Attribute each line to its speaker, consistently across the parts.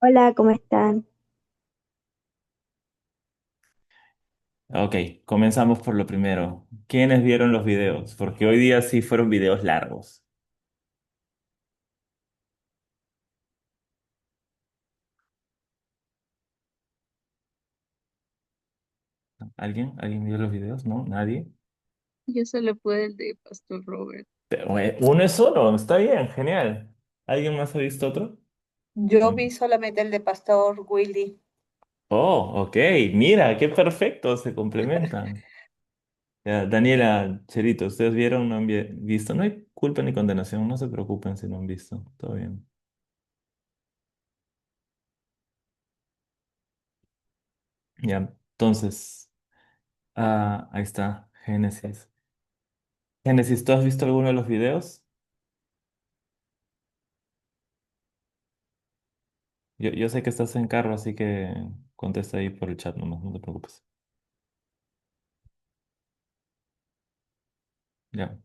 Speaker 1: Hola, ¿cómo están?
Speaker 2: Ok, comenzamos por lo primero. ¿Quiénes vieron los videos? Porque hoy día sí fueron videos largos. ¿Alguien? ¿Alguien vio los videos? ¿No? ¿Nadie?
Speaker 3: Yo solo pude el de Pastor Robert.
Speaker 2: Pero, uno es solo, está bien, genial. ¿Alguien más ha visto otro?
Speaker 1: Yo
Speaker 2: Mm.
Speaker 1: vi solamente el de Pastor Willy.
Speaker 2: Oh, ok, mira, qué perfecto, se complementan. Ya, Daniela, Cherito, ¿ustedes vieron? ¿No han visto? No hay culpa ni condenación, no se preocupen si no han visto, todo bien. Ya, entonces, ahí está, Génesis. Génesis, ¿tú has visto alguno de los videos? Yo sé que estás en carro, así que contesta ahí por el chat nomás, no te preocupes. Ya.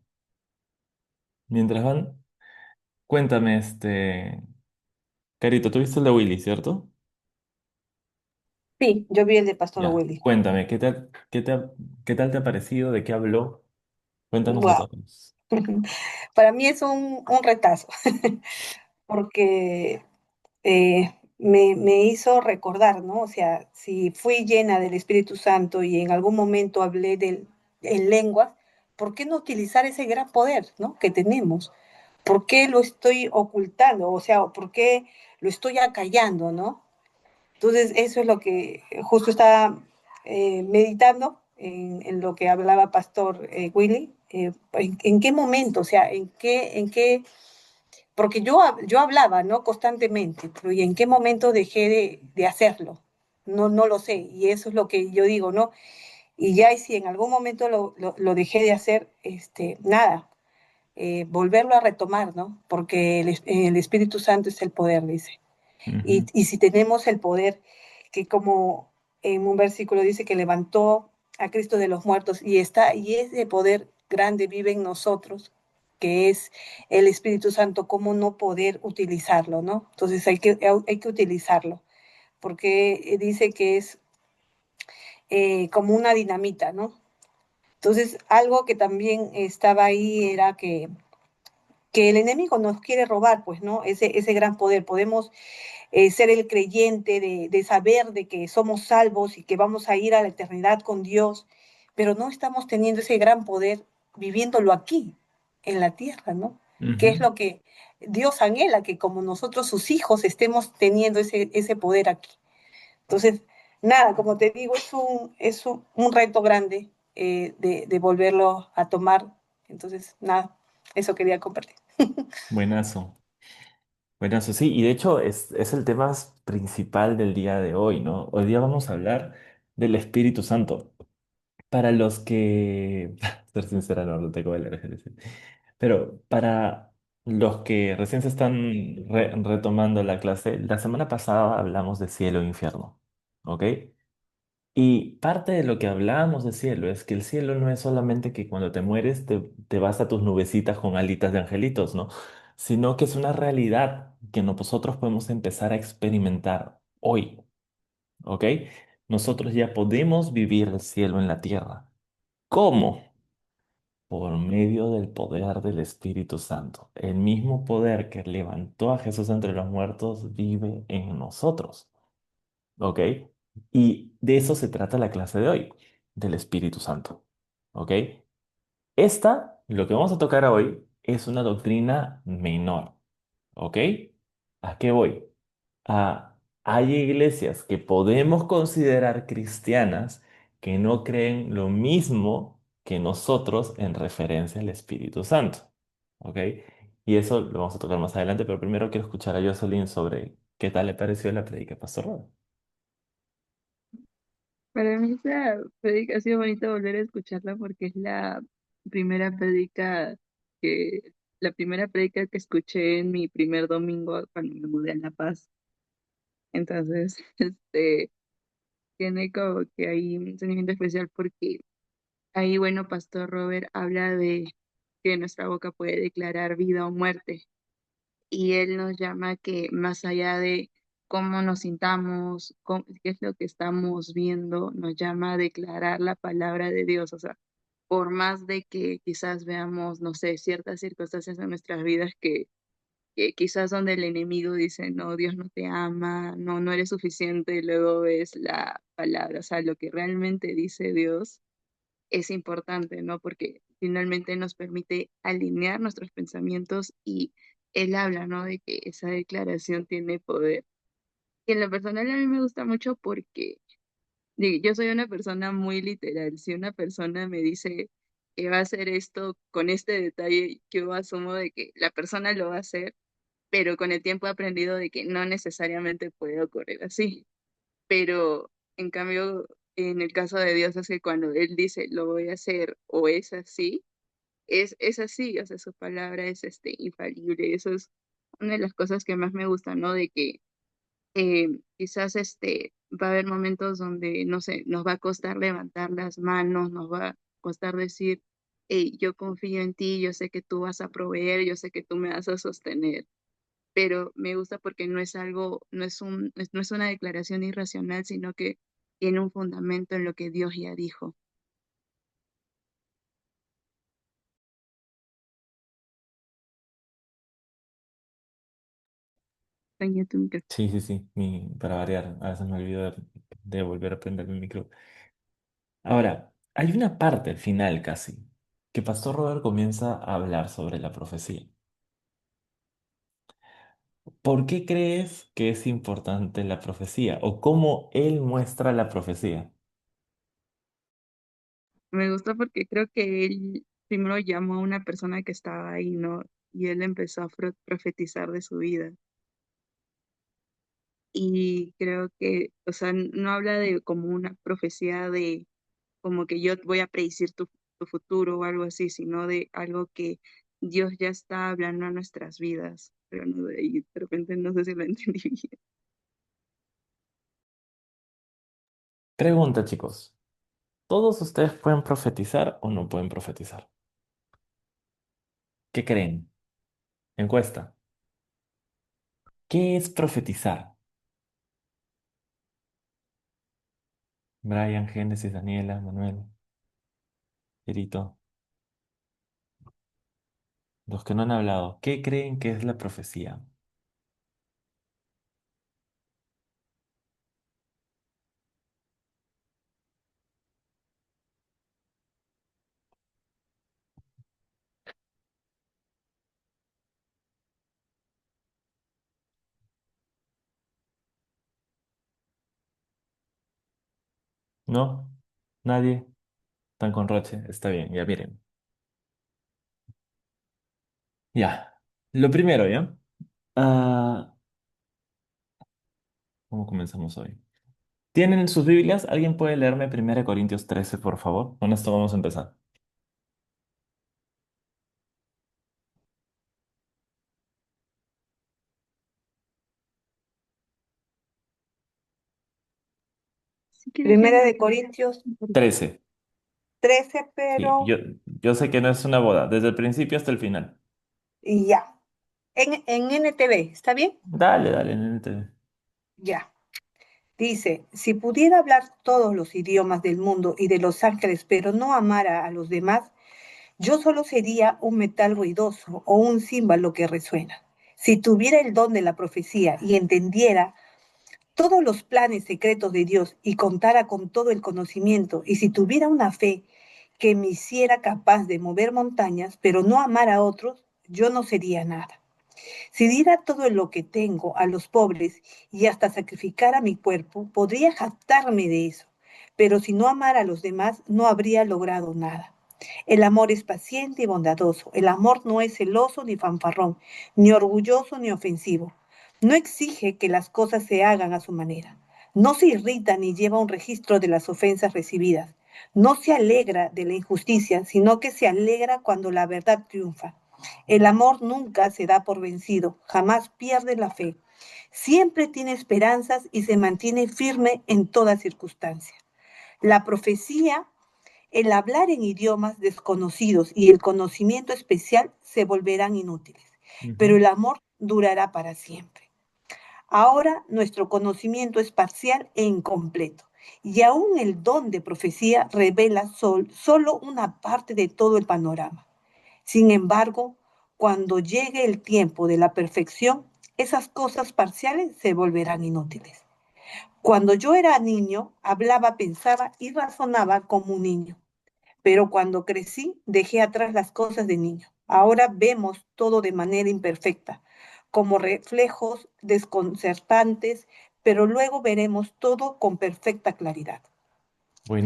Speaker 2: Mientras van, cuéntame, Carito, tú viste el de Willy, ¿cierto?
Speaker 1: Sí, yo vi el de Pastor
Speaker 2: Ya.
Speaker 1: Willy.
Speaker 2: Cuéntame, qué tal te ha parecido? ¿De qué habló? Cuéntanos a
Speaker 1: Wow.
Speaker 2: todos.
Speaker 1: Para mí es un retazo, porque me hizo recordar, ¿no? O sea, si fui llena del Espíritu Santo y en algún momento hablé en lenguas, ¿por qué no utilizar ese gran poder, ¿no? Que tenemos? ¿Por qué lo estoy ocultando? O sea, ¿por qué lo estoy acallando, ¿no? Entonces, eso es lo que justo estaba meditando en lo que hablaba Pastor Willy. En qué momento? O sea, porque yo hablaba, ¿no? Constantemente, pero ¿y en qué momento dejé de hacerlo? No, no lo sé, y eso es lo que yo digo, ¿no? Y ya si en algún momento lo dejé de hacer, nada, volverlo a retomar, ¿no? Porque el Espíritu Santo es el poder, dice.
Speaker 2: Ujú,
Speaker 1: Y si tenemos el poder, que como en un versículo dice que levantó a Cristo de los muertos y ese poder grande vive en nosotros, que es el Espíritu Santo, ¿cómo no poder utilizarlo, no? Entonces hay que utilizarlo, porque dice que es como una dinamita, ¿no? Entonces, algo que también estaba ahí era que el enemigo nos quiere robar, pues, ¿no? Ese gran poder. Podemos ser el creyente, de saber de que somos salvos y que vamos a ir a la eternidad con Dios, pero no estamos teniendo ese gran poder viviéndolo aquí, en la tierra, ¿no? Que es
Speaker 2: ujú.
Speaker 1: lo que Dios anhela, que como nosotros sus hijos estemos teniendo ese poder aquí. Entonces, nada, como te digo, un reto grande de volverlo a tomar. Entonces, nada, eso quería compartir.
Speaker 2: Buenazo. Buenazo, sí, y de hecho es el tema principal del día de hoy, ¿no? Hoy día vamos a hablar del Espíritu Santo. Para los que, ser sincera, no lo tengo que leer, Génesis. Pero para los que recién se están retomando la clase, la semana pasada hablamos de cielo e infierno, ¿ok? Y parte de lo que hablábamos de cielo es que el cielo no es solamente que cuando te mueres te vas a tus nubecitas con alitas de angelitos, ¿no? Sino que es una realidad que nosotros podemos empezar a experimentar hoy, ¿ok? Nosotros ya podemos vivir el cielo en la tierra. ¿Cómo? Por medio del poder del Espíritu Santo. El mismo poder que levantó a Jesús entre los muertos vive en nosotros. ¿Ok? Y de eso se trata la clase de hoy, del Espíritu Santo. ¿Ok? Lo que vamos a tocar hoy, es una doctrina menor. ¿Ok? ¿A qué voy? Hay iglesias que podemos considerar cristianas que no creen lo mismo que nosotros en referencia al Espíritu Santo. ¿Ok? Y eso lo vamos a tocar más adelante, pero primero quiero escuchar a Jocelyn sobre qué tal le pareció la predica de Pastor Rod.
Speaker 3: Para mí esa predica ha sido bonito volver a escucharla porque es primera predica que, la primera predica que escuché en mi primer domingo cuando me mudé a La Paz. Entonces, tiene como que hay un sentimiento especial porque ahí, bueno, Pastor Robert habla de que nuestra boca puede declarar vida o muerte. Y él nos llama que más allá cómo nos sintamos, qué es lo que estamos viendo, nos llama a declarar la palabra de Dios. O sea, por más de que quizás veamos, no sé, ciertas circunstancias en nuestras vidas que quizás donde el enemigo dice, no, Dios no te ama, no, no eres suficiente, y luego ves la palabra, o sea, lo que realmente dice Dios es importante, ¿no? Porque finalmente nos permite alinear nuestros pensamientos y Él habla, ¿no? De que esa declaración tiene poder. Y en lo personal a mí me gusta mucho porque yo soy una persona muy literal. Si una persona me dice que va a hacer esto con este detalle, yo asumo de que la persona lo va a hacer, pero con el tiempo he aprendido de que no necesariamente puede ocurrir así. Pero en cambio, en el caso de Dios es que cuando Él dice lo voy a hacer o es así, es así, o sea, su palabra es infalible. Eso es una de las cosas que más me gusta, ¿no? De que quizás va a haber momentos donde, no sé, nos va a costar levantar las manos, nos va a costar decir, hey, yo confío en ti, yo sé que tú vas a proveer, yo sé que tú me vas a sostener, pero me gusta porque no es algo, no es una declaración irracional, sino que tiene un fundamento en lo que Dios ya dijo. Dañé tu micrófono.
Speaker 2: Sí, sí, sí, para variar, a veces me olvido de volver a prender mi micro. Ahora, hay una parte al final casi, que Pastor Robert comienza a hablar sobre la profecía. ¿Por qué crees que es importante la profecía? ¿O cómo él muestra la profecía?
Speaker 3: Me gusta porque creo que él primero llamó a una persona que estaba ahí, ¿no? Y él empezó a profetizar de su vida. Y creo que, o sea, no habla de como una profecía de como que yo voy a predecir tu futuro o algo así, sino de algo que Dios ya está hablando a nuestras vidas. Pero no de ahí, de repente no sé si lo entendí bien.
Speaker 2: Pregunta, chicos. ¿Todos ustedes pueden profetizar o no pueden profetizar? ¿Qué creen? Encuesta. ¿Qué es profetizar? Brian, Génesis, Daniela, Manuel, Perito. Los que no han hablado, ¿qué creen que es la profecía? ¿No? ¿Nadie? ¿Están con Roche? Está bien, ya miren. Ya. Lo primero, ¿ya? Ah, ¿cómo comenzamos hoy? ¿Tienen sus Biblias? ¿Alguien puede leerme 1 Corintios 13, por favor? Con esto vamos a empezar.
Speaker 3: Si quieres,
Speaker 1: Primera
Speaker 3: léelo.
Speaker 1: de Corintios
Speaker 2: 13.
Speaker 1: 13,
Speaker 2: Sí,
Speaker 1: pero
Speaker 2: yo sé que no es una boda, desde el principio hasta el final.
Speaker 1: y ya. En NTV, ¿está bien?
Speaker 2: Dale, dale, nene.
Speaker 1: Ya. Dice, si pudiera hablar todos los idiomas del mundo y de los ángeles, pero no amara a los demás, yo solo sería un metal ruidoso o un címbalo que resuena. Si tuviera el don de la profecía y entendiera todos los planes secretos de Dios y contara con todo el conocimiento, y si tuviera una fe que me hiciera capaz de mover montañas, pero no amar a otros, yo no sería nada. Si diera todo lo que tengo a los pobres y hasta sacrificara mi cuerpo, podría jactarme de eso. Pero si no amara a los demás, no habría logrado nada. El amor es paciente y bondadoso. El amor no es celoso ni fanfarrón, ni orgulloso ni ofensivo. No exige que las cosas se hagan a su manera. No se irrita ni lleva un registro de las ofensas recibidas. No se alegra de la injusticia, sino que se alegra cuando la verdad triunfa. El amor nunca se da por vencido, jamás pierde la fe. Siempre tiene esperanzas y se mantiene firme en toda circunstancia. La profecía, el hablar en idiomas desconocidos y el conocimiento especial se volverán inútiles, pero
Speaker 2: Ujú.
Speaker 1: el amor durará para siempre. Ahora nuestro conocimiento es parcial e incompleto, y aún el don de profecía revela solo una parte de todo el panorama. Sin embargo, cuando llegue el tiempo de la perfección, esas cosas parciales se volverán inútiles. Cuando yo era niño, hablaba, pensaba y razonaba como un niño, pero cuando crecí, dejé atrás las cosas de niño. Ahora vemos todo de manera imperfecta, como reflejos desconcertantes, pero luego veremos todo con perfecta claridad.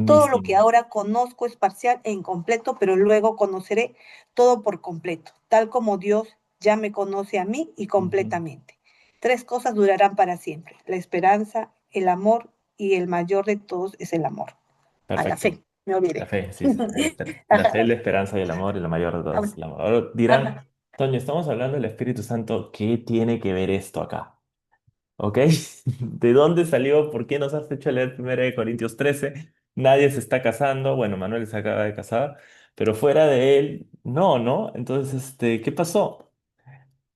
Speaker 1: Todo lo que
Speaker 2: Buenísimo.
Speaker 1: ahora conozco es parcial e incompleto, pero luego conoceré todo por completo, tal como Dios ya me conoce a mí y
Speaker 2: Ujú.
Speaker 1: completamente. Tres cosas durarán para siempre: la esperanza, el amor y el mayor de todos es el amor. A la
Speaker 2: Perfecto.
Speaker 1: fe, me
Speaker 2: La
Speaker 1: olvidé.
Speaker 2: fe, sí, sí. La fe, la esperanza y el amor, y la mayor de todas, el amor. Ahora dirán,
Speaker 1: Ajá.
Speaker 2: Toño, estamos hablando del Espíritu Santo, ¿qué tiene que ver esto acá? ¿Ok? ¿De dónde salió? ¿Por qué nos has hecho leer 1 Corintios 13? Nadie se está casando. Bueno, Manuel se acaba de casar, pero fuera de él, no, ¿no? Entonces, ¿qué pasó?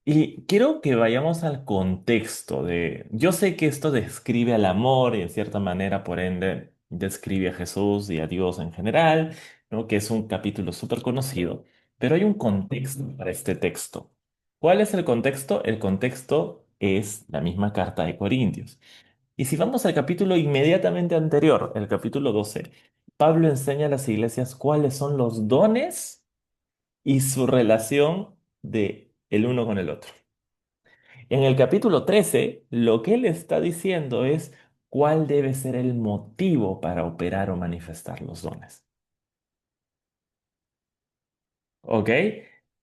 Speaker 2: Y quiero que vayamos al contexto de, yo sé que esto describe al amor y en cierta manera, por ende, describe a Jesús y a Dios en general, ¿no? Que es un capítulo súper conocido, pero hay un contexto para este texto. ¿Cuál es el contexto? El contexto es la misma carta de Corintios. Y si vamos al capítulo inmediatamente anterior, el capítulo 12, Pablo enseña a las iglesias cuáles son los dones y su relación de el uno con el otro. En el capítulo 13, lo que él está diciendo es cuál debe ser el motivo para operar o manifestar los dones. ¿Ok?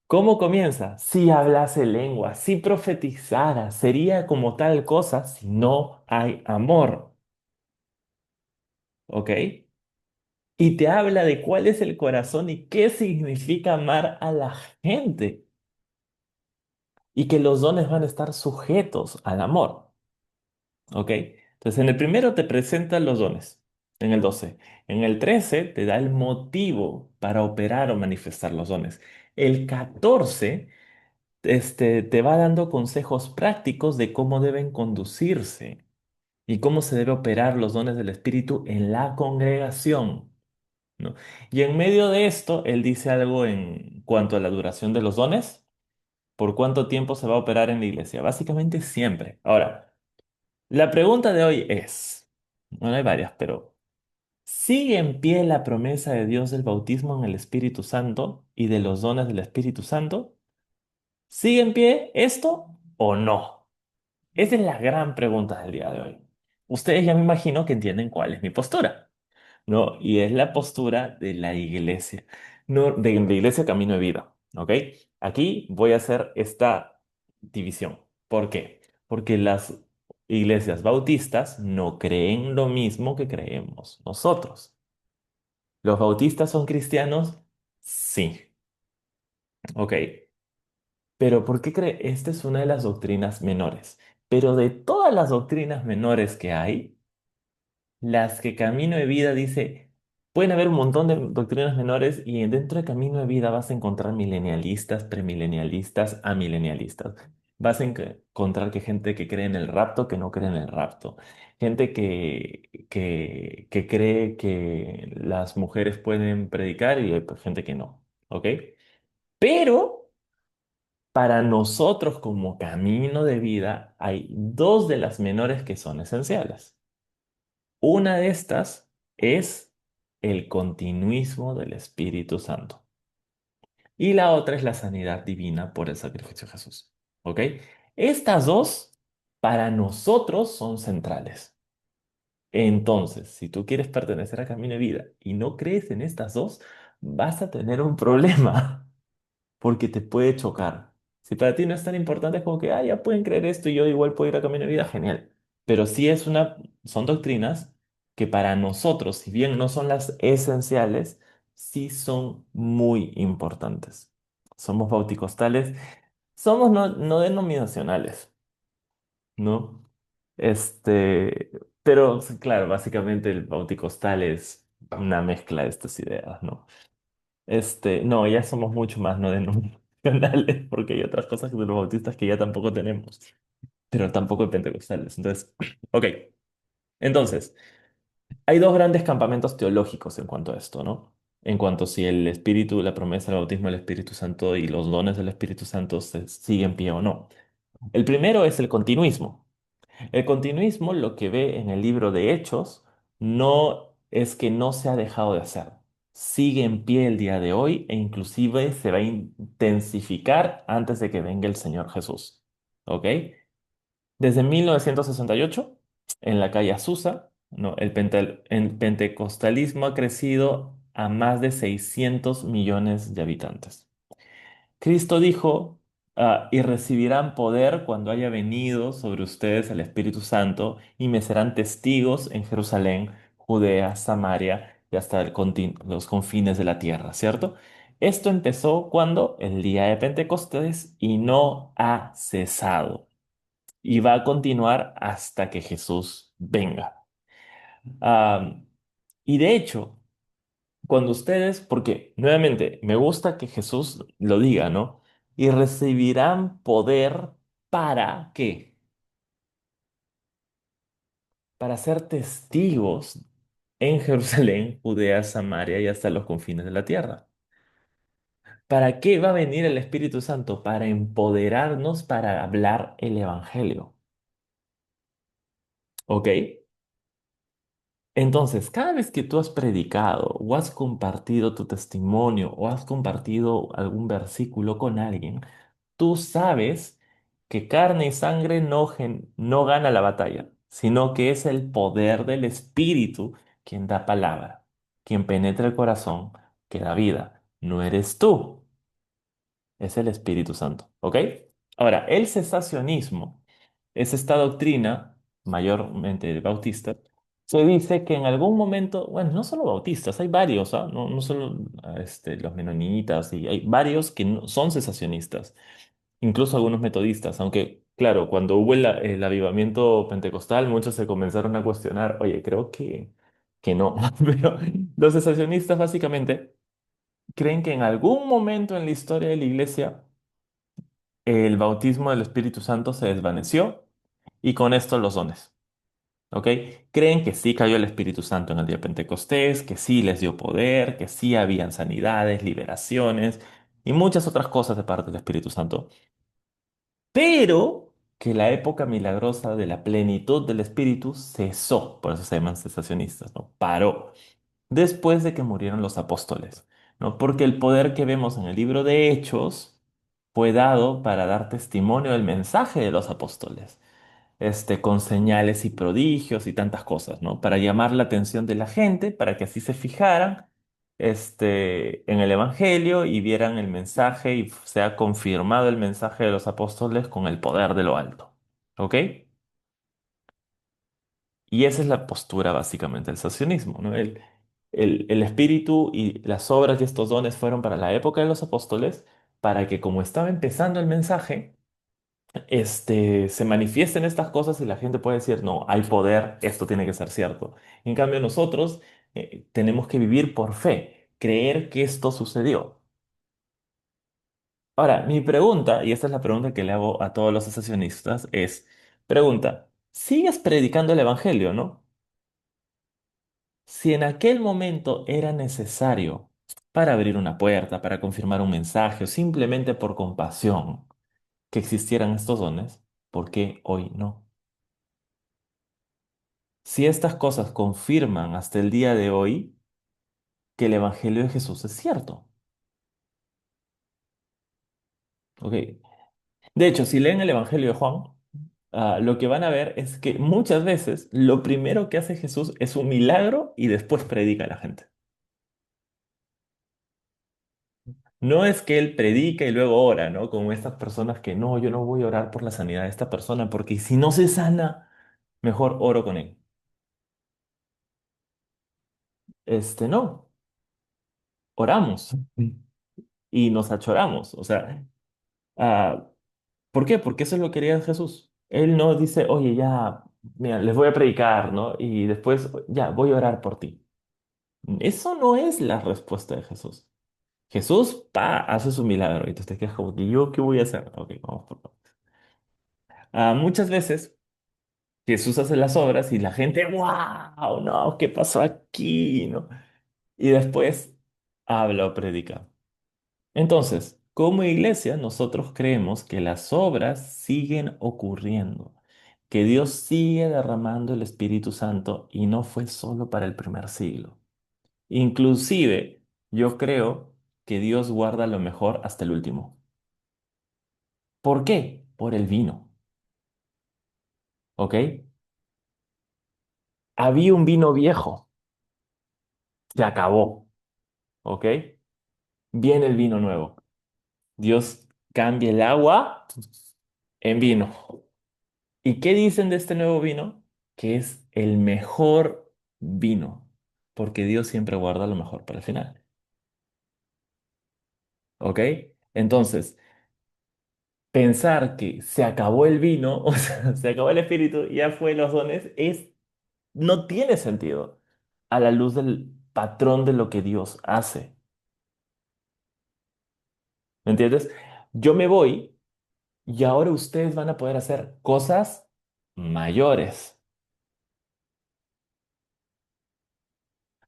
Speaker 2: ¿Cómo comienza? Si hablase lengua, si profetizara, sería como tal cosa si no hay amor. ¿Ok? Y te habla de cuál es el corazón y qué significa amar a la gente. Y que los dones van a estar sujetos al amor. ¿Ok? Entonces, en el primero te presentan los dones, en el 12. En el 13 te da el motivo para operar o manifestar los dones. El 14, te va dando consejos prácticos de cómo deben conducirse y cómo se debe operar los dones del Espíritu en la congregación, ¿no? Y en medio de esto, él dice algo en cuanto a la duración de los dones, por cuánto tiempo se va a operar en la iglesia. Básicamente siempre. Ahora, la pregunta de hoy es, bueno, hay varias, pero ¿sigue en pie la promesa de Dios del bautismo en el Espíritu Santo y de los dones del Espíritu Santo? ¿Sigue en pie esto o no? Esa es la gran pregunta del día de hoy. Ustedes ya me imagino que entienden cuál es mi postura, ¿no? Y es la postura de la iglesia, no, de la iglesia Camino de Vida, ¿ok? Aquí voy a hacer esta división. ¿Por qué? Porque las iglesias bautistas no creen lo mismo que creemos nosotros. ¿Los bautistas son cristianos? Sí, ¿ok? Pero ¿por qué cree? Esta es una de las doctrinas menores. Pero de todas las doctrinas menores que hay, las que Camino de Vida dice, pueden haber un montón de doctrinas menores y dentro de Camino de Vida vas a encontrar milenialistas, premilenialistas, amilenialistas. Vas a encontrar que gente que cree en el rapto, que no cree en el rapto. Gente que cree que las mujeres pueden predicar y hay pues, gente que no. ¿Ok? Pero para nosotros como Camino de Vida hay dos de las menores que son esenciales. Una de estas es el continuismo del Espíritu Santo y la otra es la sanidad divina por el sacrificio de Jesús. ¿Ok? Estas dos para nosotros son centrales. Entonces, si tú quieres pertenecer a Camino de Vida y no crees en estas dos, vas a tener un problema. Porque te puede chocar. Si para ti no es tan importante, es como que, ah, ya pueden creer esto y yo igual puedo ir a Camino de Vida, genial. Pero sí son doctrinas que para nosotros, si bien no son las esenciales, sí son muy importantes. Somos bauticostales, somos no denominacionales, ¿no? Pero sí, claro, básicamente el bauticostal es una mezcla de estas ideas, ¿no? No, ya somos mucho más no denominacionales porque hay otras cosas de los bautistas que ya tampoco tenemos. pero tampoco de pentecostales. Entonces, ok. Entonces, hay dos grandes campamentos teológicos en cuanto a esto, ¿no? En cuanto a si el Espíritu, la promesa del bautismo del Espíritu Santo y los dones del Espíritu Santo se siguen en pie o no. El primero es el continuismo. El continuismo, lo que ve en el libro de Hechos, no es que no se ha dejado de hacer. Sigue en pie el día de hoy e inclusive se va a intensificar antes de que venga el Señor Jesús. ¿Ok? Desde 1968, en la calle Azusa, ¿no? El pentecostalismo ha crecido a más de 600 millones de habitantes. Cristo dijo, y recibirán poder cuando haya venido sobre ustedes el Espíritu Santo, y me serán testigos en Jerusalén, Judea, Samaria y hasta los confines de la tierra, ¿cierto? Esto empezó cuando el día de Pentecostés y no ha cesado y va a continuar hasta que Jesús venga. Ah, y de hecho, cuando ustedes, porque nuevamente me gusta que Jesús lo diga, ¿no? Y recibirán poder para ¿qué? Para ser testigos en Jerusalén, Judea, Samaria y hasta los confines de la tierra. ¿Para qué va a venir el Espíritu Santo? Para empoderarnos para hablar el Evangelio. ¿Ok? Entonces, cada vez que tú has predicado o has compartido tu testimonio o has compartido algún versículo con alguien, tú sabes que carne y sangre no gana la batalla, sino que es el poder del Espíritu quien da palabra, quien penetra el corazón, que da vida. No eres tú, es el Espíritu Santo. ¿Ok? Ahora, el cesacionismo es esta doctrina, mayormente de bautistas, se dice que en algún momento, bueno, no solo bautistas, hay varios, ¿ah? No, no solo los menonitas, y hay varios que son cesacionistas, incluso algunos metodistas, aunque, claro, cuando hubo el avivamiento pentecostal, muchos se comenzaron a cuestionar, oye, creo que no, pero los cesacionistas básicamente creen que en algún momento en la historia de la iglesia, el bautismo del Espíritu Santo se desvaneció y con esto los dones. ¿Ok? Creen que sí cayó el Espíritu Santo en el día de Pentecostés, que sí les dio poder, que sí habían sanidades, liberaciones y muchas otras cosas de parte del Espíritu Santo, pero que la época milagrosa de la plenitud del Espíritu cesó, por eso se llaman cesacionistas, ¿no? Paró después de que murieron los apóstoles, ¿no? Porque el poder que vemos en el libro de Hechos fue dado para dar testimonio del mensaje de los apóstoles, con señales y prodigios y tantas cosas, ¿no? Para llamar la atención de la gente, para que así se fijaran, en el Evangelio y vieran el mensaje y sea confirmado el mensaje de los apóstoles con el poder de lo alto, ¿ok? Y esa es la postura básicamente del sacionismo, ¿no? El espíritu y las obras y estos dones fueron para la época de los apóstoles, para que como estaba empezando el mensaje, se manifiesten estas cosas y la gente puede decir, no, hay poder, esto tiene que ser cierto. En cambio, nosotros tenemos que vivir por fe, creer que esto sucedió. Ahora, mi pregunta, y esta es la pregunta que le hago a todos los asociacionistas, pregunta, ¿sigues predicando el evangelio, no? Si en aquel momento era necesario para abrir una puerta, para confirmar un mensaje o simplemente por compasión que existieran estos dones, ¿por qué hoy no? Si estas cosas confirman hasta el día de hoy que el Evangelio de Jesús es cierto. ¿Ok? De hecho, si leen el Evangelio de Juan, lo que van a ver es que muchas veces lo primero que hace Jesús es un milagro y después predica a la gente. No es que él predica y luego ora, ¿no? Como estas personas que no, yo no voy a orar por la sanidad de esta persona porque si no se sana, mejor oro con él. No, oramos y nos achoramos. O sea, ah, ¿por qué? Porque eso es lo que quería Jesús. Él no dice, oye, ya, mira, les voy a predicar, ¿no? Y después, ya, voy a orar por ti. Eso no es la respuesta de Jesús. Jesús, pa, hace su milagro y tú te quedas como, ¿y yo qué voy a hacer? Ok, vamos por partes. Muchas veces Jesús hace las obras y la gente, wow, no, ¿qué pasó aquí? ¿No? Y después habla o predica. Entonces, como iglesia, nosotros creemos que las obras siguen ocurriendo, que Dios sigue derramando el Espíritu Santo y no fue solo para el primer siglo. Inclusive, yo creo que Dios guarda lo mejor hasta el último. ¿Por qué? Por el vino, ¿ok? Había un vino viejo, se acabó, ¿ok? Viene el vino nuevo. Dios cambia el agua en vino. ¿Y qué dicen de este nuevo vino? Que es el mejor vino, porque Dios siempre guarda lo mejor para el final, ¿ok? Entonces, pensar que se acabó el vino, o sea, se acabó el espíritu, ya fue los dones, no tiene sentido a la luz del patrón de lo que Dios hace. ¿Me entiendes? Yo me voy y ahora ustedes van a poder hacer cosas mayores.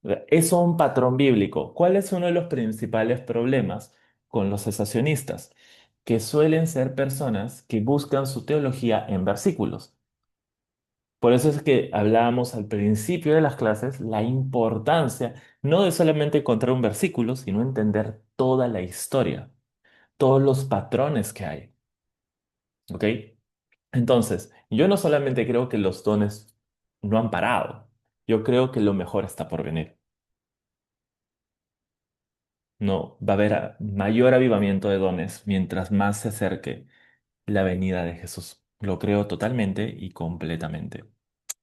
Speaker 2: Eso es un patrón bíblico. ¿Cuál es uno de los principales problemas con los cesacionistas? Que suelen ser personas que buscan su teología en versículos. Por eso es que hablábamos al principio de las clases la importancia no de solamente encontrar un versículo, sino entender toda la historia, todos los patrones que hay. ¿Ok? Entonces, yo no solamente creo que los dones no han parado, yo creo que lo mejor está por venir. No, va a haber mayor avivamiento de dones mientras más se acerque la venida de Jesús. Lo creo totalmente y completamente.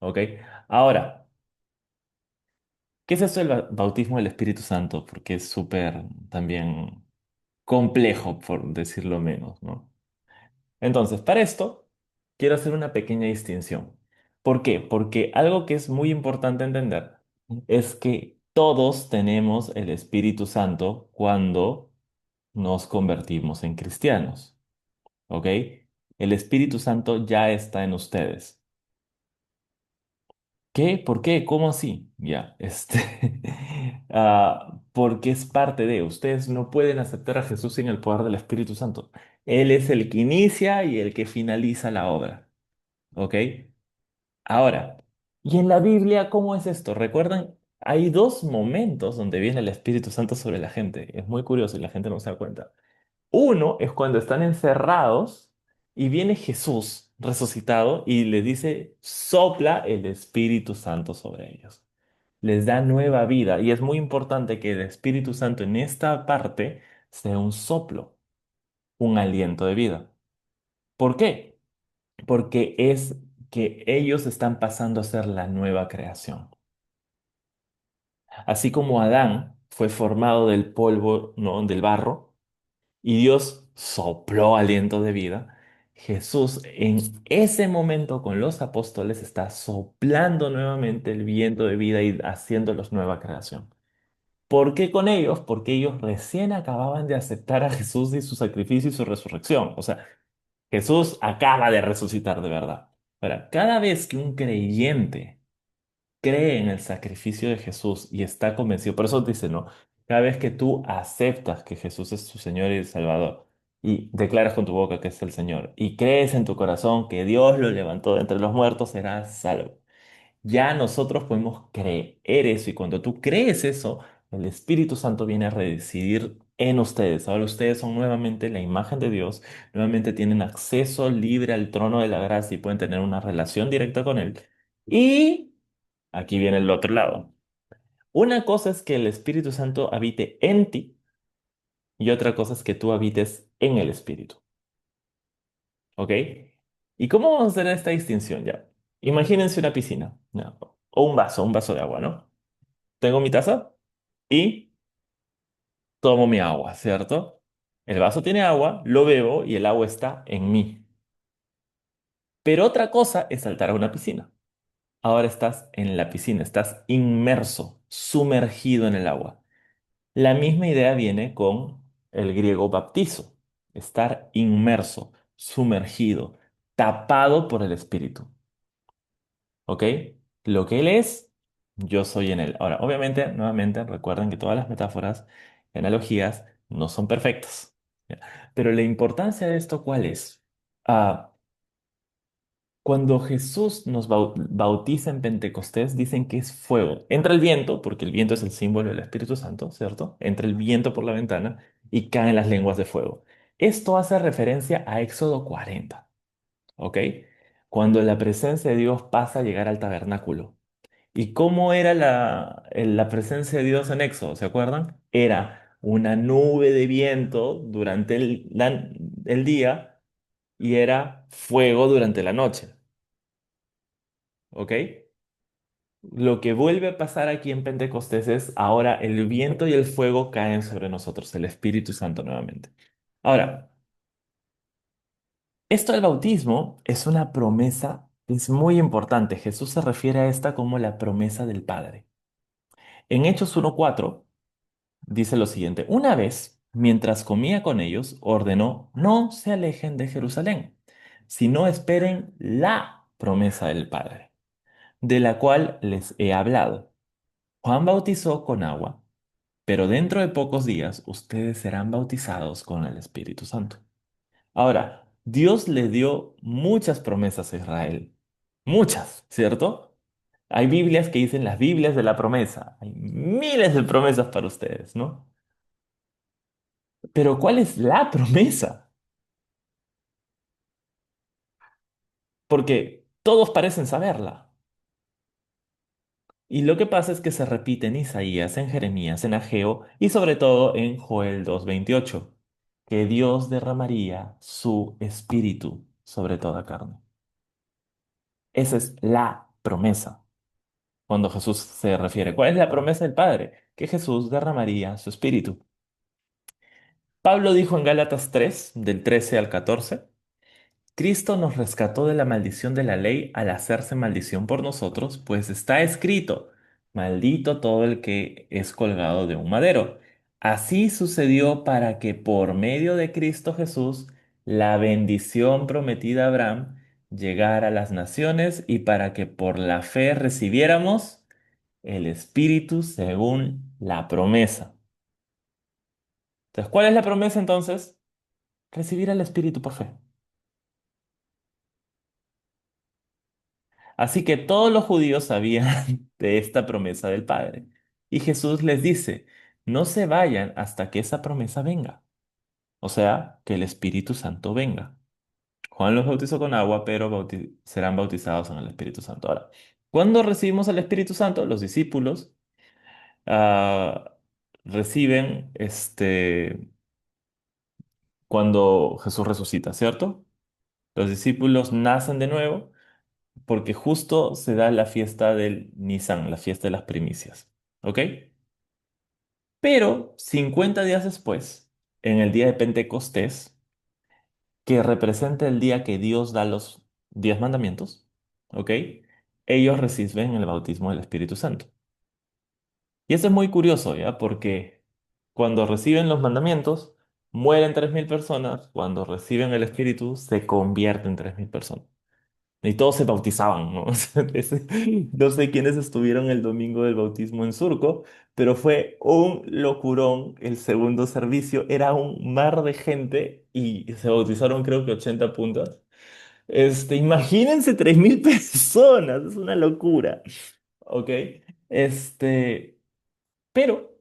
Speaker 2: ¿Ok? Ahora, ¿qué es esto del bautismo del Espíritu Santo? Porque es súper también complejo, por decirlo menos, ¿no? Entonces, para esto, quiero hacer una pequeña distinción. ¿Por qué? Porque algo que es muy importante entender es que todos tenemos el Espíritu Santo cuando nos convertimos en cristianos, ¿ok? El Espíritu Santo ya está en ustedes. ¿Qué? ¿Por qué? ¿Cómo así? Ya, porque es parte de, ustedes no pueden aceptar a Jesús sin el poder del Espíritu Santo. Él es el que inicia y el que finaliza la obra, ¿ok? Ahora, ¿y en la Biblia cómo es esto? ¿Recuerdan? Hay dos momentos donde viene el Espíritu Santo sobre la gente. Es muy curioso y la gente no se da cuenta. Uno es cuando están encerrados y viene Jesús resucitado y les dice, sopla el Espíritu Santo sobre ellos. Les da nueva vida y es muy importante que el Espíritu Santo en esta parte sea un soplo, un aliento de vida. ¿Por qué? Porque es que ellos están pasando a ser la nueva creación. Así como Adán fue formado del polvo, ¿no? Del barro, y Dios sopló aliento de vida, Jesús en ese momento con los apóstoles está soplando nuevamente el viento de vida y haciéndolos nueva creación. ¿Por qué con ellos? Porque ellos recién acababan de aceptar a Jesús y su sacrificio y su resurrección. O sea, Jesús acaba de resucitar de verdad. Ahora, cada vez que un creyente cree en el sacrificio de Jesús y está convencido. Por eso dice, ¿no? Cada vez que tú aceptas que Jesús es tu Señor y Salvador y declaras con tu boca que es el Señor y crees en tu corazón que Dios lo levantó de entre los muertos, serás salvo. Ya nosotros podemos creer eso y cuando tú crees eso, el Espíritu Santo viene a residir en ustedes. Ahora ustedes son nuevamente la imagen de Dios, nuevamente tienen acceso libre al trono de la gracia y pueden tener una relación directa con Él. Y aquí viene el otro lado. Una cosa es que el Espíritu Santo habite en ti y otra cosa es que tú habites en el Espíritu. ¿Ok? ¿Y cómo vamos a hacer esta distinción ya? Imagínense una piscina, ¿no? O un vaso de agua, ¿no? Tengo mi taza y tomo mi agua, ¿cierto? El vaso tiene agua, lo bebo y el agua está en mí. Pero otra cosa es saltar a una piscina. Ahora estás en la piscina, estás inmerso, sumergido en el agua. La misma idea viene con el griego baptizo, estar inmerso, sumergido. tapado por el Espíritu. ¿Ok? Lo que Él es, yo soy en Él. Ahora, obviamente, nuevamente, recuerden que todas las metáforas y analogías no son perfectas. ¿Ya? Pero la importancia de esto, ¿cuál es? Ah, cuando Jesús nos bautiza en Pentecostés, dicen que es fuego. Entra el viento, porque el viento es el símbolo del Espíritu Santo, ¿cierto? Entra el viento por la ventana y caen las lenguas de fuego. Esto hace referencia a Éxodo 40, ¿ok? Cuando la presencia de Dios pasa a llegar al tabernáculo. ¿Y cómo era la presencia de Dios en Éxodo? ¿Se acuerdan? Era una nube de viento durante el día y era fuego durante la noche, ¿ok? Lo que vuelve a pasar aquí en Pentecostés es ahora el viento y el fuego caen sobre nosotros, el Espíritu Santo nuevamente. Ahora, esto del bautismo es una promesa, es muy importante. Jesús se refiere a esta como la promesa del Padre. En Hechos 1:4 dice lo siguiente: una vez, mientras comía con ellos, ordenó, no se alejen de Jerusalén, sino esperen la promesa del Padre, de la cual les he hablado. Juan bautizó con agua, pero dentro de pocos días ustedes serán bautizados con el Espíritu Santo. Ahora, Dios le dio muchas promesas a Israel. Muchas, ¿cierto? Hay Biblias que dicen las Biblias de la promesa. Hay miles de promesas para ustedes, ¿no? Pero ¿cuál es la promesa? Porque todos parecen saberla. Y lo que pasa es que se repite en Isaías, en Jeremías, en Ageo y sobre todo en Joel 2:28, que Dios derramaría su espíritu sobre toda carne. Esa es la promesa. Cuando Jesús se refiere, ¿cuál es la promesa del Padre? Que Jesús derramaría su espíritu. Pablo dijo en Gálatas 3, del 13 al 14, Cristo nos rescató de la maldición de la ley al hacerse maldición por nosotros, pues está escrito, maldito todo el que es colgado de un madero. Así sucedió para que por medio de Cristo Jesús la bendición prometida a Abraham llegara a las naciones y para que por la fe recibiéramos el Espíritu según la promesa. Entonces, ¿cuál es la promesa entonces? Recibir el Espíritu por fe. Así que todos los judíos sabían de esta promesa del Padre. Y Jesús les dice, no se vayan hasta que esa promesa venga. O sea, que el Espíritu Santo venga. Juan los bautizó con agua, pero serán bautizados en el Espíritu Santo. Ahora, ¿cuándo recibimos el Espíritu Santo? Los discípulos ah, reciben cuando Jesús resucita, ¿cierto? Los discípulos nacen de nuevo porque justo se da la fiesta del Nisan, la fiesta de las primicias. ¿Ok? Pero 50 días después, en el día de Pentecostés, que representa el día que Dios da los 10 mandamientos, ¿ok? Ellos reciben el bautismo del Espíritu Santo. Y eso es muy curioso, ¿ya? Porque cuando reciben los mandamientos, mueren 3.000 personas, cuando reciben el Espíritu, se convierten 3.000 personas. Y todos se bautizaban, ¿no? O sea, no sé quiénes estuvieron el domingo del bautismo en Surco, pero fue un locurón el segundo servicio. Era un mar de gente y se bautizaron creo que 80 puntas. Imagínense 3.000 personas, es una locura, ¿ok? Este, pero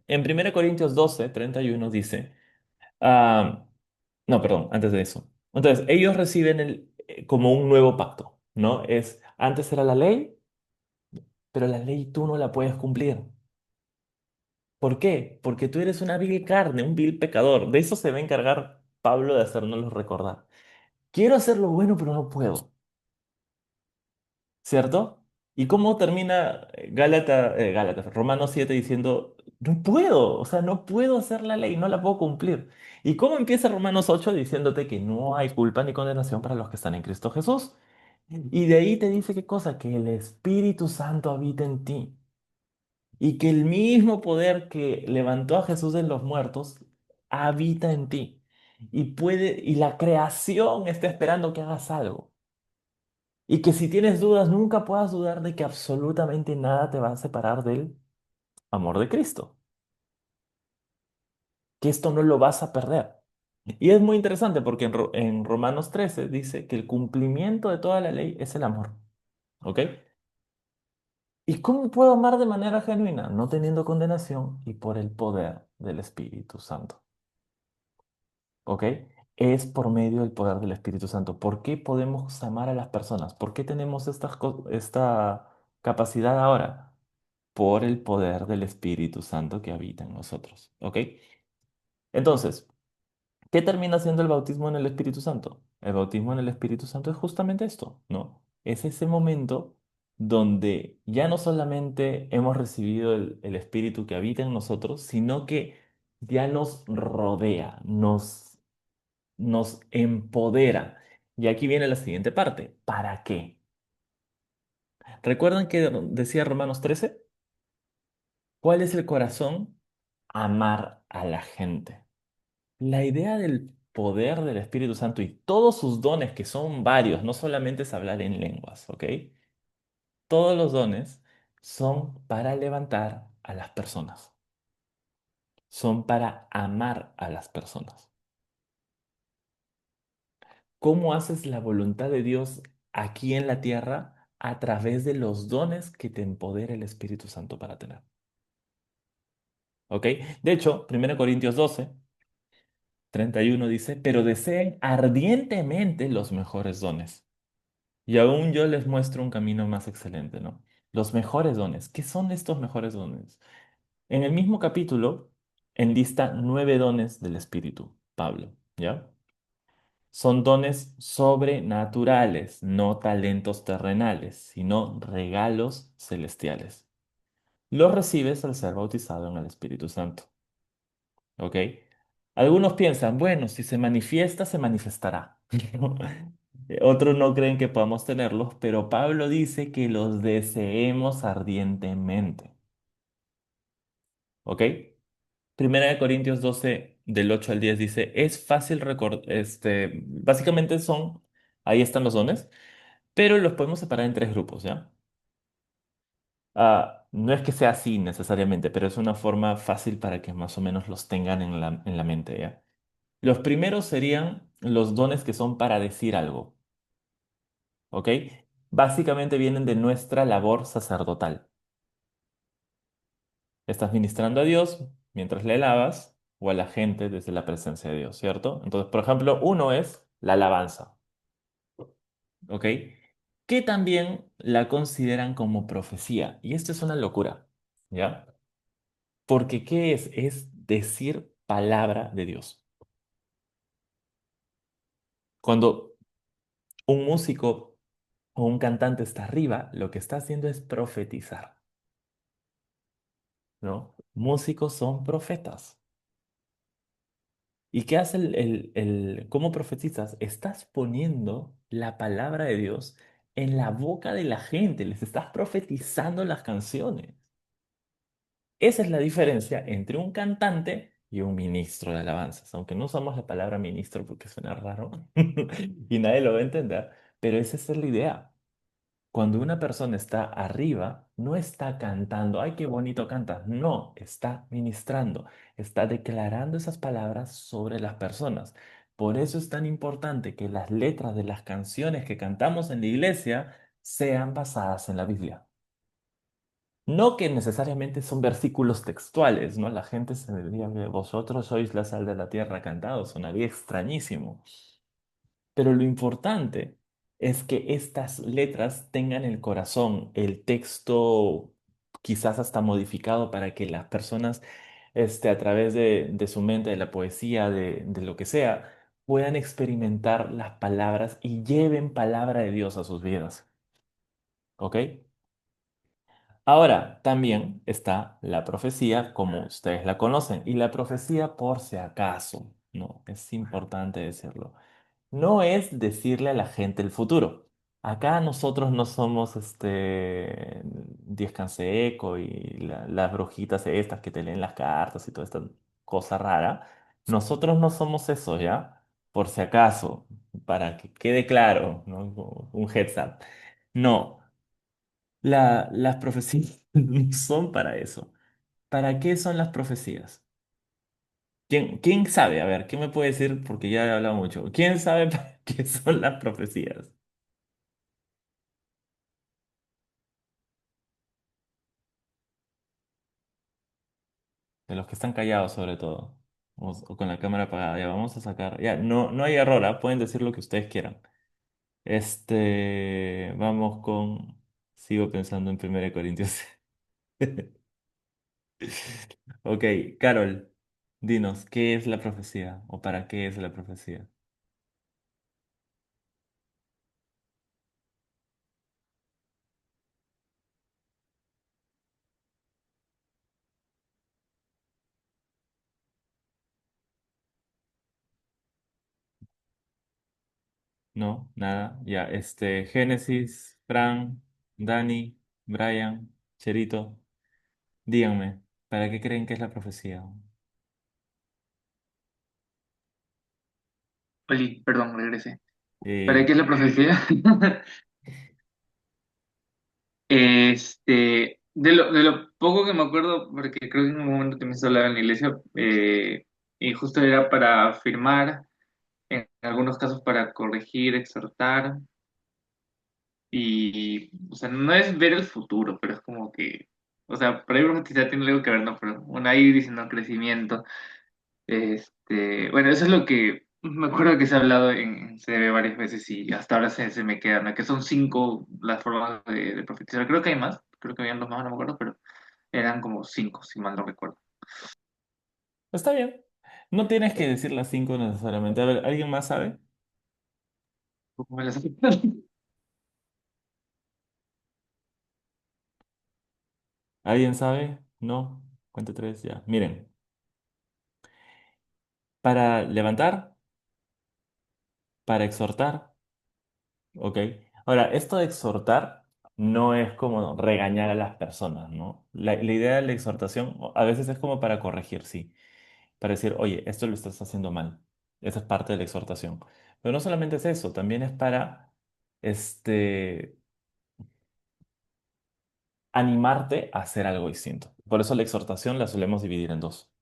Speaker 2: en 1 Corintios 12:31 dice... Ah, no, perdón, antes de eso. Entonces, ellos reciben como un nuevo pacto, ¿no? Antes era la ley, pero la ley tú no la puedes cumplir. ¿Por qué? Porque tú eres una vil carne, un vil pecador. De eso se va a encargar Pablo de hacernoslo recordar. Quiero hacer lo bueno, pero no puedo. ¿Cierto? ¿Y cómo termina Romanos 7 diciendo, no puedo, o sea, no puedo hacer la ley, no la puedo cumplir? ¿Y cómo empieza Romanos 8 diciéndote que no hay culpa ni condenación para los que están en Cristo Jesús? Y de ahí te dice qué cosa, que el Espíritu Santo habita en ti y que el mismo poder que levantó a Jesús de los muertos habita en ti. y la creación está esperando que hagas algo. Y que si tienes dudas, nunca puedas dudar de que absolutamente nada te va a separar del amor de Cristo, que esto no lo vas a perder. Y es muy interesante porque en Romanos 13 dice que el cumplimiento de toda la ley es el amor. ¿Ok? ¿Y cómo puedo amar de manera genuina? No teniendo condenación y por el poder del Espíritu Santo. ¿Ok? Es por medio del poder del Espíritu Santo. ¿Por qué podemos amar a las personas? ¿Por qué tenemos esta capacidad ahora? Por el poder del Espíritu Santo que habita en nosotros. ¿Ok? Entonces, ¿qué termina siendo el bautismo en el Espíritu Santo? El bautismo en el Espíritu Santo es justamente esto, ¿no? Es ese momento donde ya no solamente hemos recibido el Espíritu que habita en nosotros, sino que ya nos rodea, nos empodera. Y aquí viene la siguiente parte. ¿Para qué? ¿Recuerdan que decía Romanos 13? ¿Cuál es el corazón? Amar a la gente. La idea del poder del Espíritu Santo y todos sus dones, que son varios, no solamente es hablar en lenguas, ¿ok? Todos los dones son para levantar a las personas, son para amar a las personas. ¿Cómo haces la voluntad de Dios aquí en la tierra? A través de los dones que te empodera el Espíritu Santo para tener. ¿Ok? De hecho, 1 Corintios 12:31 dice, pero deseen ardientemente los mejores dones. Y aún yo les muestro un camino más excelente, ¿no? Los mejores dones. ¿Qué son estos mejores dones? En el mismo capítulo enlista 9 dones del Espíritu, Pablo, ¿ya? Son dones sobrenaturales, no talentos terrenales, sino regalos celestiales. Los recibes al ser bautizado en el Espíritu Santo, ¿ok? Algunos piensan, bueno, si se manifiesta, se manifestará. Otros no creen que podamos tenerlos, pero Pablo dice que los deseemos ardientemente. ¿Ok? 1 Corintios 12, del 8 al 10 dice, es fácil recordar, básicamente ahí están los dones, pero los podemos separar en 3 grupos, ¿ya? No es que sea así necesariamente, pero es una forma fácil para que más o menos los tengan en la mente, ¿ya? Los primeros serían los dones que son para decir algo. ¿Ok? Básicamente vienen de nuestra labor sacerdotal. Estás ministrando a Dios mientras le alabas o a la gente desde la presencia de Dios, ¿cierto? Entonces, por ejemplo, uno es la alabanza, ¿ok? Que también la consideran como profecía. Y esto es una locura, ¿ya? Porque ¿qué es? Es decir palabra de Dios. Cuando un músico o un cantante está arriba, lo que está haciendo es profetizar, ¿no? Músicos son profetas. ¿Y qué hace cómo profetizas? Estás poniendo la palabra de Dios en la boca de la gente, les estás profetizando las canciones. Esa es la diferencia entre un cantante y un ministro de alabanzas, aunque no usamos la palabra ministro porque suena raro y nadie lo va a entender, pero esa es la idea. Cuando una persona está arriba, no está cantando, ay, qué bonito cantas, no, está ministrando, está declarando esas palabras sobre las personas. Por eso es tan importante que las letras de las canciones que cantamos en la iglesia sean basadas en la Biblia. No que necesariamente son versículos textuales, ¿no? La gente se diría que vosotros sois la sal de la tierra cantado, sonaría extrañísimo. Pero lo importante es que estas letras tengan el corazón, el texto quizás hasta modificado para que las personas, a través de su mente, de la poesía, de lo que sea, puedan experimentar las palabras y lleven palabra de Dios a sus vidas. ¿Ok? Ahora, también está la profecía, como ustedes la conocen, y la profecía por si acaso, ¿no? Es importante decirlo. No es decirle a la gente el futuro. Acá nosotros no somos Diez Canseco y las brujitas estas que te leen las cartas y toda esta cosa rara. Nosotros no somos eso, ¿ya? Por si acaso, para que quede claro, ¿no? Como un heads up. No, las profecías no son para eso. ¿Para qué son las profecías? ¿Quién sabe? A ver, ¿quién me puede decir? Porque ya he hablado mucho. ¿Quién sabe para qué son las profecías? De los que están callados, sobre todo. O con la cámara apagada. Ya vamos a sacar. Ya, no, no hay error, ¿ah? Pueden decir lo que ustedes quieran. Vamos con. Sigo pensando en 1 Corintios. Ok, Carol, dinos, ¿qué es la profecía? ¿O para qué es la profecía? No, nada. Ya, Génesis, Fran, Dani, Brian, Cherito, díganme, ¿para qué creen que es la profecía?
Speaker 4: Oli, perdón, regresé. ¿Para qué
Speaker 2: Eh,
Speaker 4: es la profecía? De lo poco que me acuerdo, porque creo que en un momento también se hablaba en la iglesia, y justo era para afirmar, en algunos casos para corregir, exhortar, y, o sea, no es ver el futuro, pero es como que, o sea, por ahí profetizar tiene algo que ver, ¿no? Pero una ahí diciendo crecimiento. Bueno, eso es lo que me acuerdo que se ha hablado en CDB varias veces y hasta ahora se me queda, ¿no? Que son 5 las formas de profetizar. Creo que hay más, creo que habían 2 más, no me acuerdo, pero eran como 5, si mal no recuerdo.
Speaker 2: Está bien. No tienes que decir las 5 necesariamente. A ver, ¿alguien más sabe?
Speaker 4: ¿Cómo me las-
Speaker 2: ¿Alguien sabe? No. Cuenta tres, ya. Miren, para levantar, para exhortar, ¿ok? Ahora, esto de exhortar no es como regañar a las personas, ¿no? La idea de la exhortación a veces es como para corregir, sí. Para decir, oye, esto lo estás haciendo mal. Esa es parte de la exhortación. Pero no solamente es eso, también es para, este, animarte a hacer algo distinto. Por eso la exhortación la solemos dividir en dos,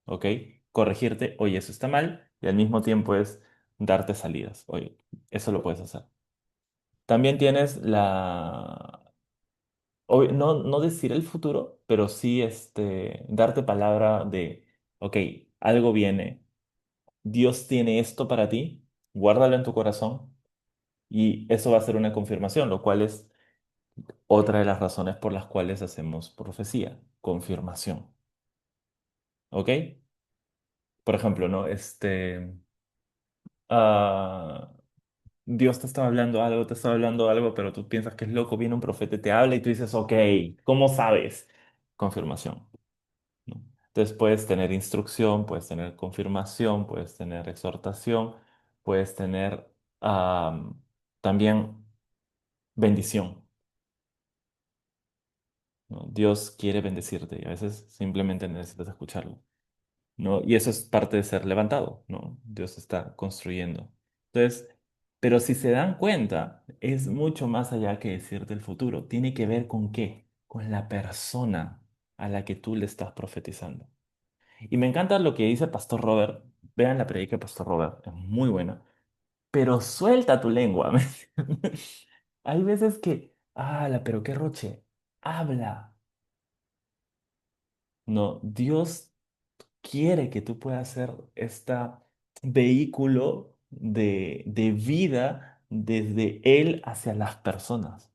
Speaker 2: ¿ok? Corregirte, oye, eso está mal, y al mismo tiempo es darte salidas, oye, eso lo puedes hacer. También tienes no decir el futuro, pero sí darte palabra de, ok, algo viene, Dios tiene esto para ti, guárdalo en tu corazón, y eso va a ser una confirmación, lo cual es otra de las razones por las cuales hacemos profecía, confirmación. ¿Ok? Por ejemplo, ¿no? Ah, Dios te estaba hablando algo, te estaba hablando algo, pero tú piensas que es loco, viene un profeta y te habla y tú dices, ok, ¿cómo sabes? Confirmación, ¿no? Entonces puedes tener instrucción, puedes tener confirmación, puedes tener exhortación, puedes tener también bendición, ¿no? Dios quiere bendecirte y a veces simplemente necesitas escucharlo. ¿No? Y eso es parte de ser levantado, ¿no? Dios está construyendo. Entonces, pero si se dan cuenta, es mucho más allá que decirte el futuro. Tiene que ver con qué, con la persona a la que tú le estás profetizando. Y me encanta lo que dice Pastor Robert. Vean la predica de Pastor Robert, es muy buena. Pero suelta tu lengua. Hay veces que, pero qué roche, habla. No, Dios quiere que tú puedas ser este vehículo de vida desde Él hacia las personas.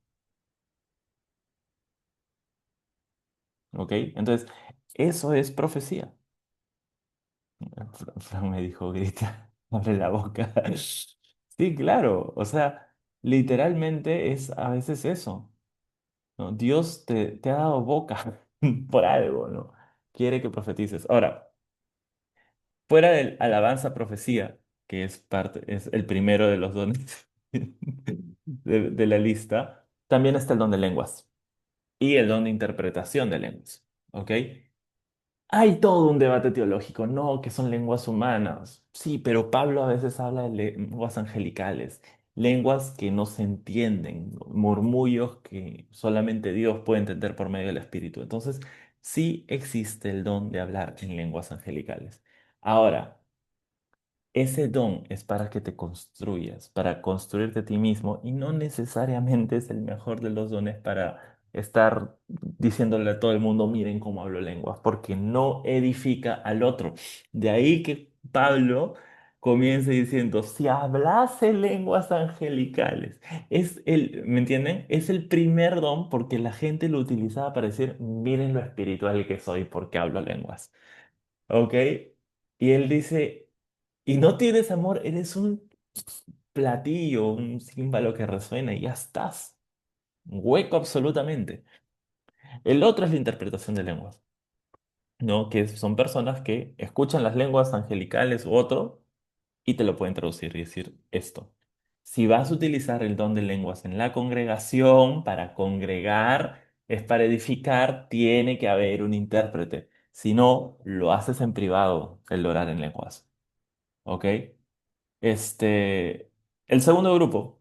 Speaker 2: ¿Ok? Entonces, eso es profecía. Fran me dijo, grita, abre la boca. Sí, claro. O sea, literalmente es a veces eso, ¿no? Dios te ha dado boca por algo, ¿no? Quiere que profetices. Ahora, fuera del alabanza profecía, que es parte, es el primero de los dones de la lista, también está el don de lenguas y el don de interpretación de lenguas. ¿Ok? Hay todo un debate teológico, no, que son lenguas humanas. Sí, pero Pablo a veces habla de lenguas angelicales, lenguas que no se entienden, murmullos que solamente Dios puede entender por medio del Espíritu. Entonces, sí existe el don de hablar en lenguas angelicales. Ahora, ese don es para que te construyas, para construirte a ti mismo y no necesariamente es el mejor de los dones para estar diciéndole a todo el mundo, miren cómo hablo lenguas, porque no edifica al otro. De ahí que Pablo comience diciendo, si hablase lenguas angelicales, ¿me entienden? Es el primer don porque la gente lo utilizaba para decir, miren lo espiritual que soy porque hablo lenguas. ¿Ok? Y él dice, y no tienes amor, eres un platillo, un címbalo que resuena y ya estás. Hueco absolutamente. El otro es la interpretación de lenguas, ¿no? Que son personas que escuchan las lenguas angelicales u otro y te lo pueden traducir y decir esto. Si vas a utilizar el don de lenguas en la congregación para congregar, es para edificar, tiene que haber un intérprete. Si no, lo haces en privado, el orar en lenguas. ¿Ok? Este, el segundo grupo,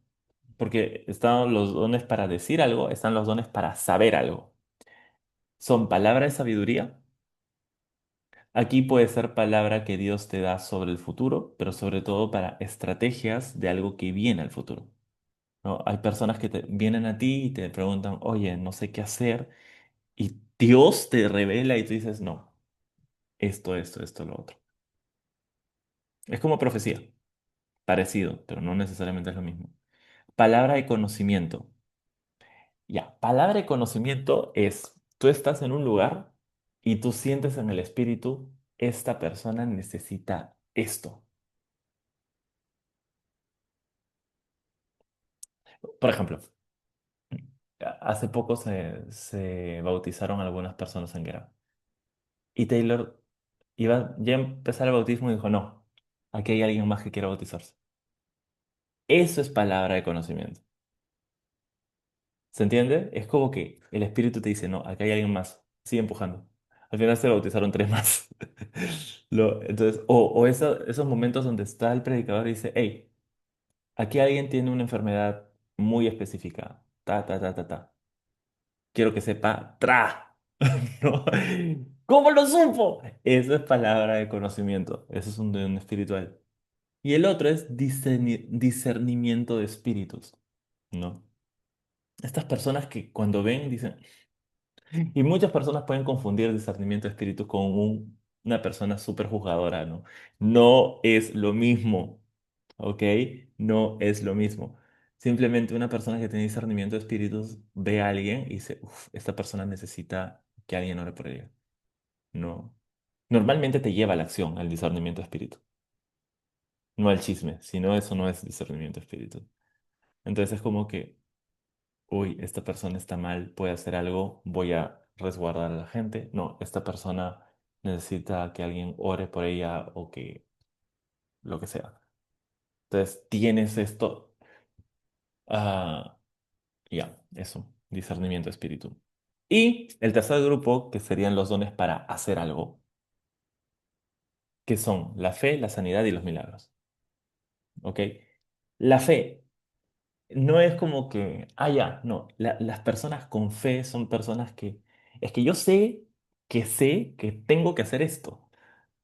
Speaker 2: porque están los dones para decir algo, están los dones para saber algo. Son palabra de sabiduría. Aquí puede ser palabra que Dios te da sobre el futuro, pero sobre todo para estrategias de algo que viene al futuro. ¿No? Hay personas que vienen a ti y te preguntan, oye, no sé qué hacer, y Dios te revela y tú dices, no, esto, lo otro. Es como profecía, parecido, pero no necesariamente es lo mismo. Palabra de conocimiento. Ya, palabra de conocimiento es, tú estás en un lugar y tú sientes en el espíritu, esta persona necesita esto. Por ejemplo, hace poco se bautizaron algunas personas en Guerra. Y Taylor iba ya a empezar el bautismo y dijo, no, aquí hay alguien más que quiere bautizarse. Eso es palabra de conocimiento. ¿Se entiende? Es como que el espíritu te dice, no, acá hay alguien más. Sigue empujando. Al final se bautizaron tres más. Entonces, esos momentos donde está el predicador y dice, hey, aquí alguien tiene una enfermedad muy específica. Ta, ta, ta, ta, ta. Quiero que sepa, tra. ¿No? ¿Cómo lo supo? Eso es palabra de conocimiento. Eso es un don espiritual. Y el otro es discernimiento de espíritus. ¿No? Estas personas que cuando ven dicen, y muchas personas pueden confundir discernimiento de espíritus con una persona súper juzgadora, ¿no? No es lo mismo, ¿ok? No es lo mismo. Simplemente una persona que tiene discernimiento de espíritus ve a alguien y dice, uff, esta persona necesita que alguien ore por ella. No. Normalmente te lleva a la acción, al discernimiento de espíritu, no al chisme, sino eso no es discernimiento de espíritu. Entonces es como que uy, esta persona está mal, puede hacer algo, voy a resguardar a la gente. No, esta persona necesita que alguien ore por ella o que lo que sea. Entonces, tienes esto. Ah, ya, eso, discernimiento de espíritu. Y el tercer grupo, que serían los dones para hacer algo, que son la fe, la sanidad y los milagros. ¿Ok? La fe no es como que, ya, no, las personas con fe son personas que, es que yo sé que tengo que hacer esto,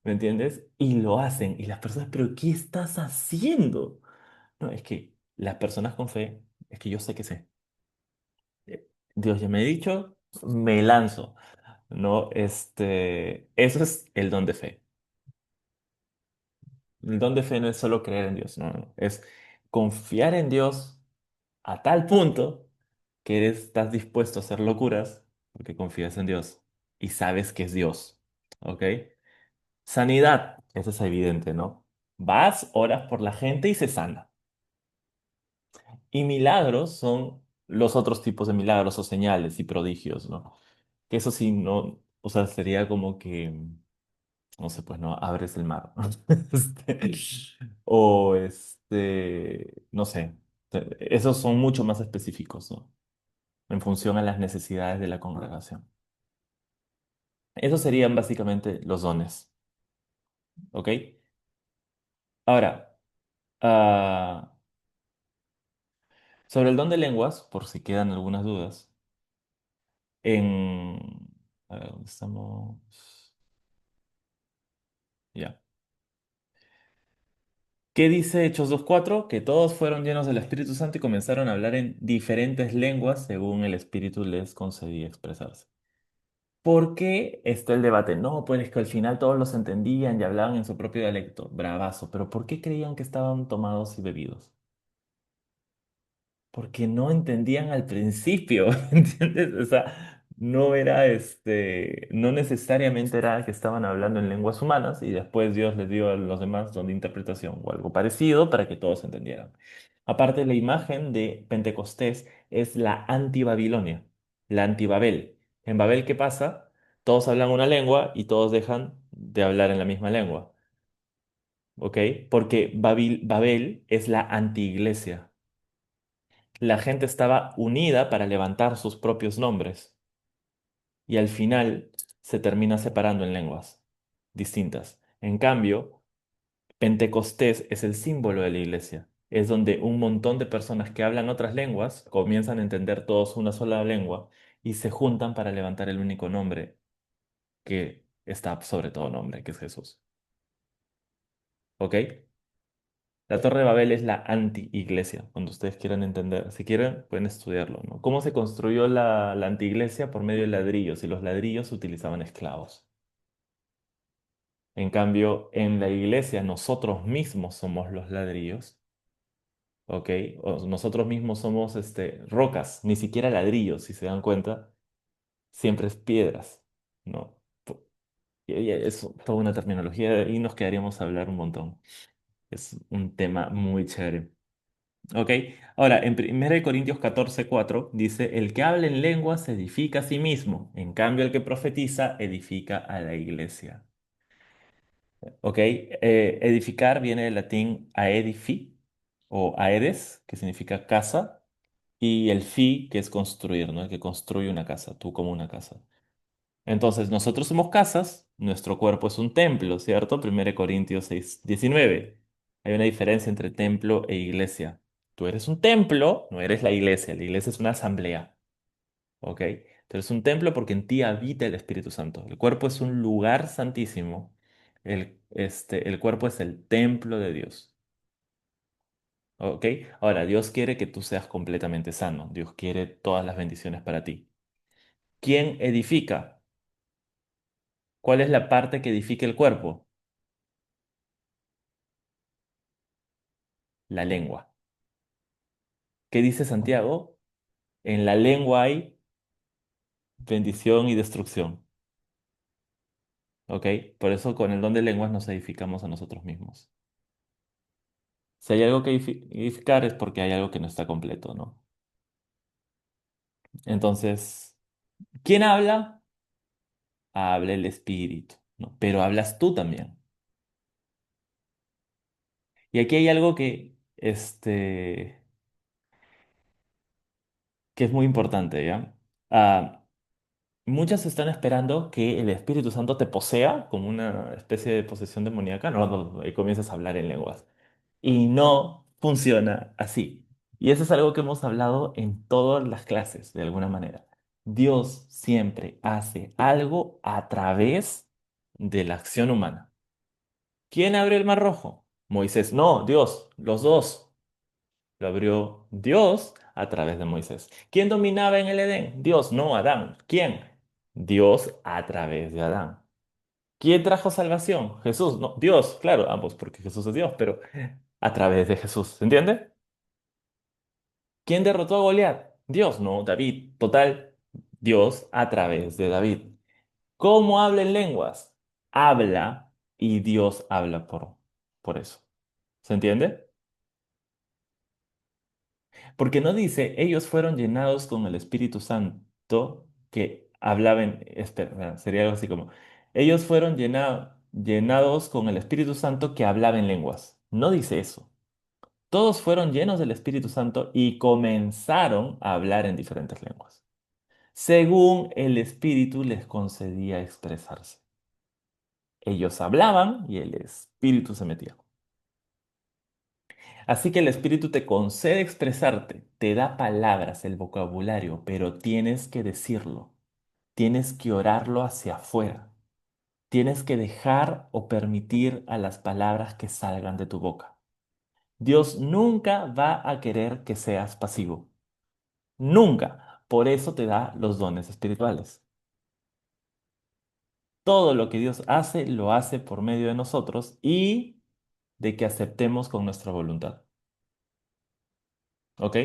Speaker 2: ¿me entiendes? Y lo hacen, y las personas, pero ¿qué estás haciendo? No, es que las personas con fe, es que yo sé que sé. Dios ya me ha dicho, me lanzo, ¿no? Eso es el don de fe. El don de fe no es solo creer en Dios, no, no, es confiar en Dios a tal punto que estás dispuesto a hacer locuras porque confías en Dios y sabes que es Dios. ¿Ok? Sanidad, eso es evidente, ¿no? Vas, oras por la gente y se sana. Y milagros son los otros tipos de milagros o señales y prodigios, ¿no? Que eso sí, no, o sea, sería como que, no sé, pues no, abres el mar. Este, no sé, esos son mucho más específicos, ¿no? En función a las necesidades de la congregación. Esos serían básicamente los dones, ¿ok? Ahora, ah, sobre el don de lenguas, por si quedan algunas dudas, en... a ver, ¿dónde estamos? Ya. ¿Qué dice Hechos 2:4? Que todos fueron llenos del Espíritu Santo y comenzaron a hablar en diferentes lenguas según el Espíritu les concedía expresarse. ¿Por qué está el debate? No, pues es que al final todos los entendían y hablaban en su propio dialecto. Bravazo. Pero ¿por qué creían que estaban tomados y bebidos? Porque no entendían al principio, ¿entiendes? O sea, no era no necesariamente era que estaban hablando en lenguas humanas y después Dios les dio a los demás don de interpretación o algo parecido para que todos entendieran. Aparte, la imagen de Pentecostés es la anti-Babilonia, la anti-Babel. En Babel, ¿qué pasa? Todos hablan una lengua y todos dejan de hablar en la misma lengua, ¿ok? Porque Babel es la anti-iglesia. La gente estaba unida para levantar sus propios nombres y al final se termina separando en lenguas distintas. En cambio, Pentecostés es el símbolo de la iglesia. Es donde un montón de personas que hablan otras lenguas comienzan a entender todos una sola lengua y se juntan para levantar el único nombre que está sobre todo nombre, que es Jesús. ¿Ok? La Torre de Babel es la anti-iglesia, cuando ustedes quieran entender. Si quieren, pueden estudiarlo, ¿no? ¿Cómo se construyó la anti-iglesia? Por medio de ladrillos, y los ladrillos utilizaban esclavos. En cambio, en la iglesia nosotros mismos somos los ladrillos, ¿ok? O nosotros mismos somos rocas, ni siquiera ladrillos, si se dan cuenta, siempre es piedras, ¿no? Y es toda una terminología y nos quedaríamos a hablar un montón. Es un tema muy chévere. Ok, ahora en 1 Corintios 14:4 dice, el que habla en lengua se edifica a sí mismo, en cambio el que profetiza edifica a la iglesia. Ok, edificar viene del latín aedifi o aedes, que significa casa, y el fi, que es construir, ¿no? El que construye una casa, tú como una casa. Entonces, nosotros somos casas, nuestro cuerpo es un templo, ¿cierto? 1 Corintios 6:19. Hay una diferencia entre templo e iglesia. Tú eres un templo, no eres la iglesia es una asamblea, ¿ok? Tú eres un templo porque en ti habita el Espíritu Santo. El cuerpo es un lugar santísimo. El cuerpo es el templo de Dios, ¿ok? Ahora, Dios quiere que tú seas completamente sano. Dios quiere todas las bendiciones para ti. ¿Quién edifica? ¿Cuál es la parte que edifica el cuerpo? La lengua. ¿Qué dice Santiago? En la lengua hay bendición y destrucción. ¿Ok? Por eso con el don de lenguas nos edificamos a nosotros mismos. Si hay algo que edificar es porque hay algo que no está completo, ¿no? Entonces, ¿quién habla? Habla el Espíritu, ¿no? Pero hablas tú también. Y aquí hay algo que es muy importante, ¿ya? Muchas están esperando que el Espíritu Santo te posea como una especie de posesión demoníaca, no, no, y comienzas a hablar en lenguas. Y no funciona así. Y eso es algo que hemos hablado en todas las clases, de alguna manera. Dios siempre hace algo a través de la acción humana. ¿Quién abrió el mar rojo? Moisés. No, Dios, los dos. Lo abrió Dios a través de Moisés. ¿Quién dominaba en el Edén? Dios, no, Adán. ¿Quién? Dios a través de Adán. ¿Quién trajo salvación? Jesús, no, Dios, claro, ambos, porque Jesús es Dios, pero a través de Jesús, ¿se entiende? ¿Quién derrotó a Goliat? Dios, no, David, total, Dios a través de David. ¿Cómo habla en lenguas? Habla y Dios habla por eso. ¿Se entiende? Porque no dice, ellos fueron llenados con el Espíritu Santo que hablaban, espera, sería algo así como, ellos fueron llenados con el Espíritu Santo que hablaba en lenguas. No dice eso. Todos fueron llenos del Espíritu Santo y comenzaron a hablar en diferentes lenguas. según el Espíritu les concedía expresarse. Ellos hablaban y el Espíritu se metía. Así que el Espíritu te concede expresarte, te da palabras, el vocabulario, pero tienes que decirlo, tienes que orarlo hacia afuera, tienes que dejar o permitir a las palabras que salgan de tu boca. Dios nunca va a querer que seas pasivo, nunca. Por eso te da los dones espirituales. Todo lo que Dios hace, lo hace por medio de nosotros y de que aceptemos con nuestra voluntad. ¿Ok?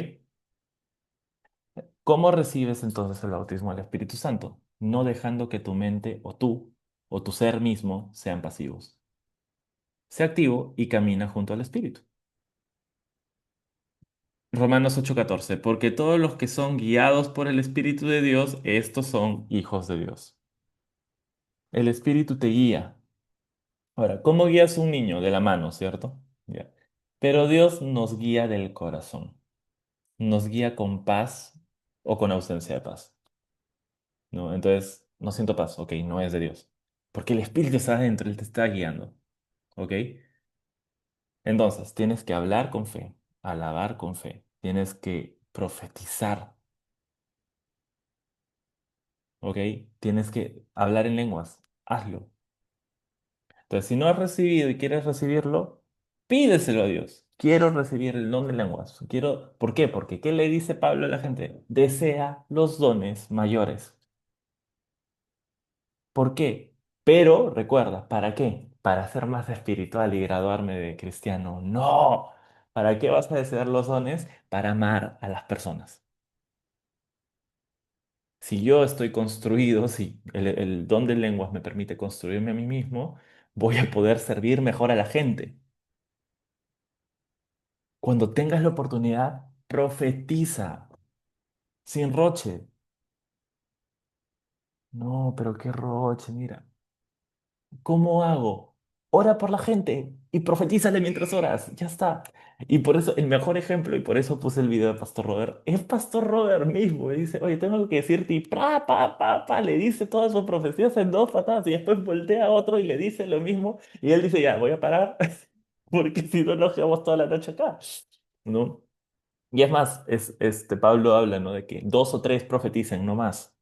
Speaker 2: ¿Cómo recibes entonces el bautismo del Espíritu Santo? No dejando que tu mente o tú o tu ser mismo sean pasivos. Sé activo y camina junto al Espíritu. Romanos 8:14, porque todos los que son guiados por el Espíritu de Dios, estos son hijos de Dios. El Espíritu te guía. Ahora, ¿cómo guías a un niño? De la mano, ¿cierto? Ya. Pero Dios nos guía del corazón. Nos guía con paz o con ausencia de paz. ¿No? Entonces, no siento paz, ok, no es de Dios. Porque el Espíritu está adentro, Él te está guiando, ¿ok? Entonces, tienes que hablar con fe, alabar con fe, tienes que profetizar, ¿ok? Tienes que hablar en lenguas, hazlo. Entonces, si no has recibido y quieres recibirlo, pídeselo a Dios. Quiero recibir el don de lenguas. Quiero, ¿por qué? Porque ¿qué le dice Pablo a la gente? Desea los dones mayores. ¿Por qué? Pero recuerda, ¿para qué? Para ser más espiritual y graduarme de cristiano. No. ¿Para qué vas a desear los dones? Para amar a las personas. Si yo estoy construido, si el don de lenguas me permite construirme a mí mismo, voy a poder servir mejor a la gente. Cuando tengas la oportunidad, profetiza, sin roche. No, pero qué roche, mira. ¿Cómo hago? Ora por la gente y profetízale mientras oras. Ya está. Y por eso, el mejor ejemplo, y por eso puse el video de Pastor Robert, es Pastor Robert mismo. Y dice, oye, tengo algo que decirte. Y le dice todas sus profecías en dos patadas. Y después voltea a otro y le dice lo mismo. Y él dice, ya, voy a parar. Porque si no, nos quedamos toda la noche acá. ¿No? Y es más, Pablo habla, ¿no? De que dos o tres profeticen, no más.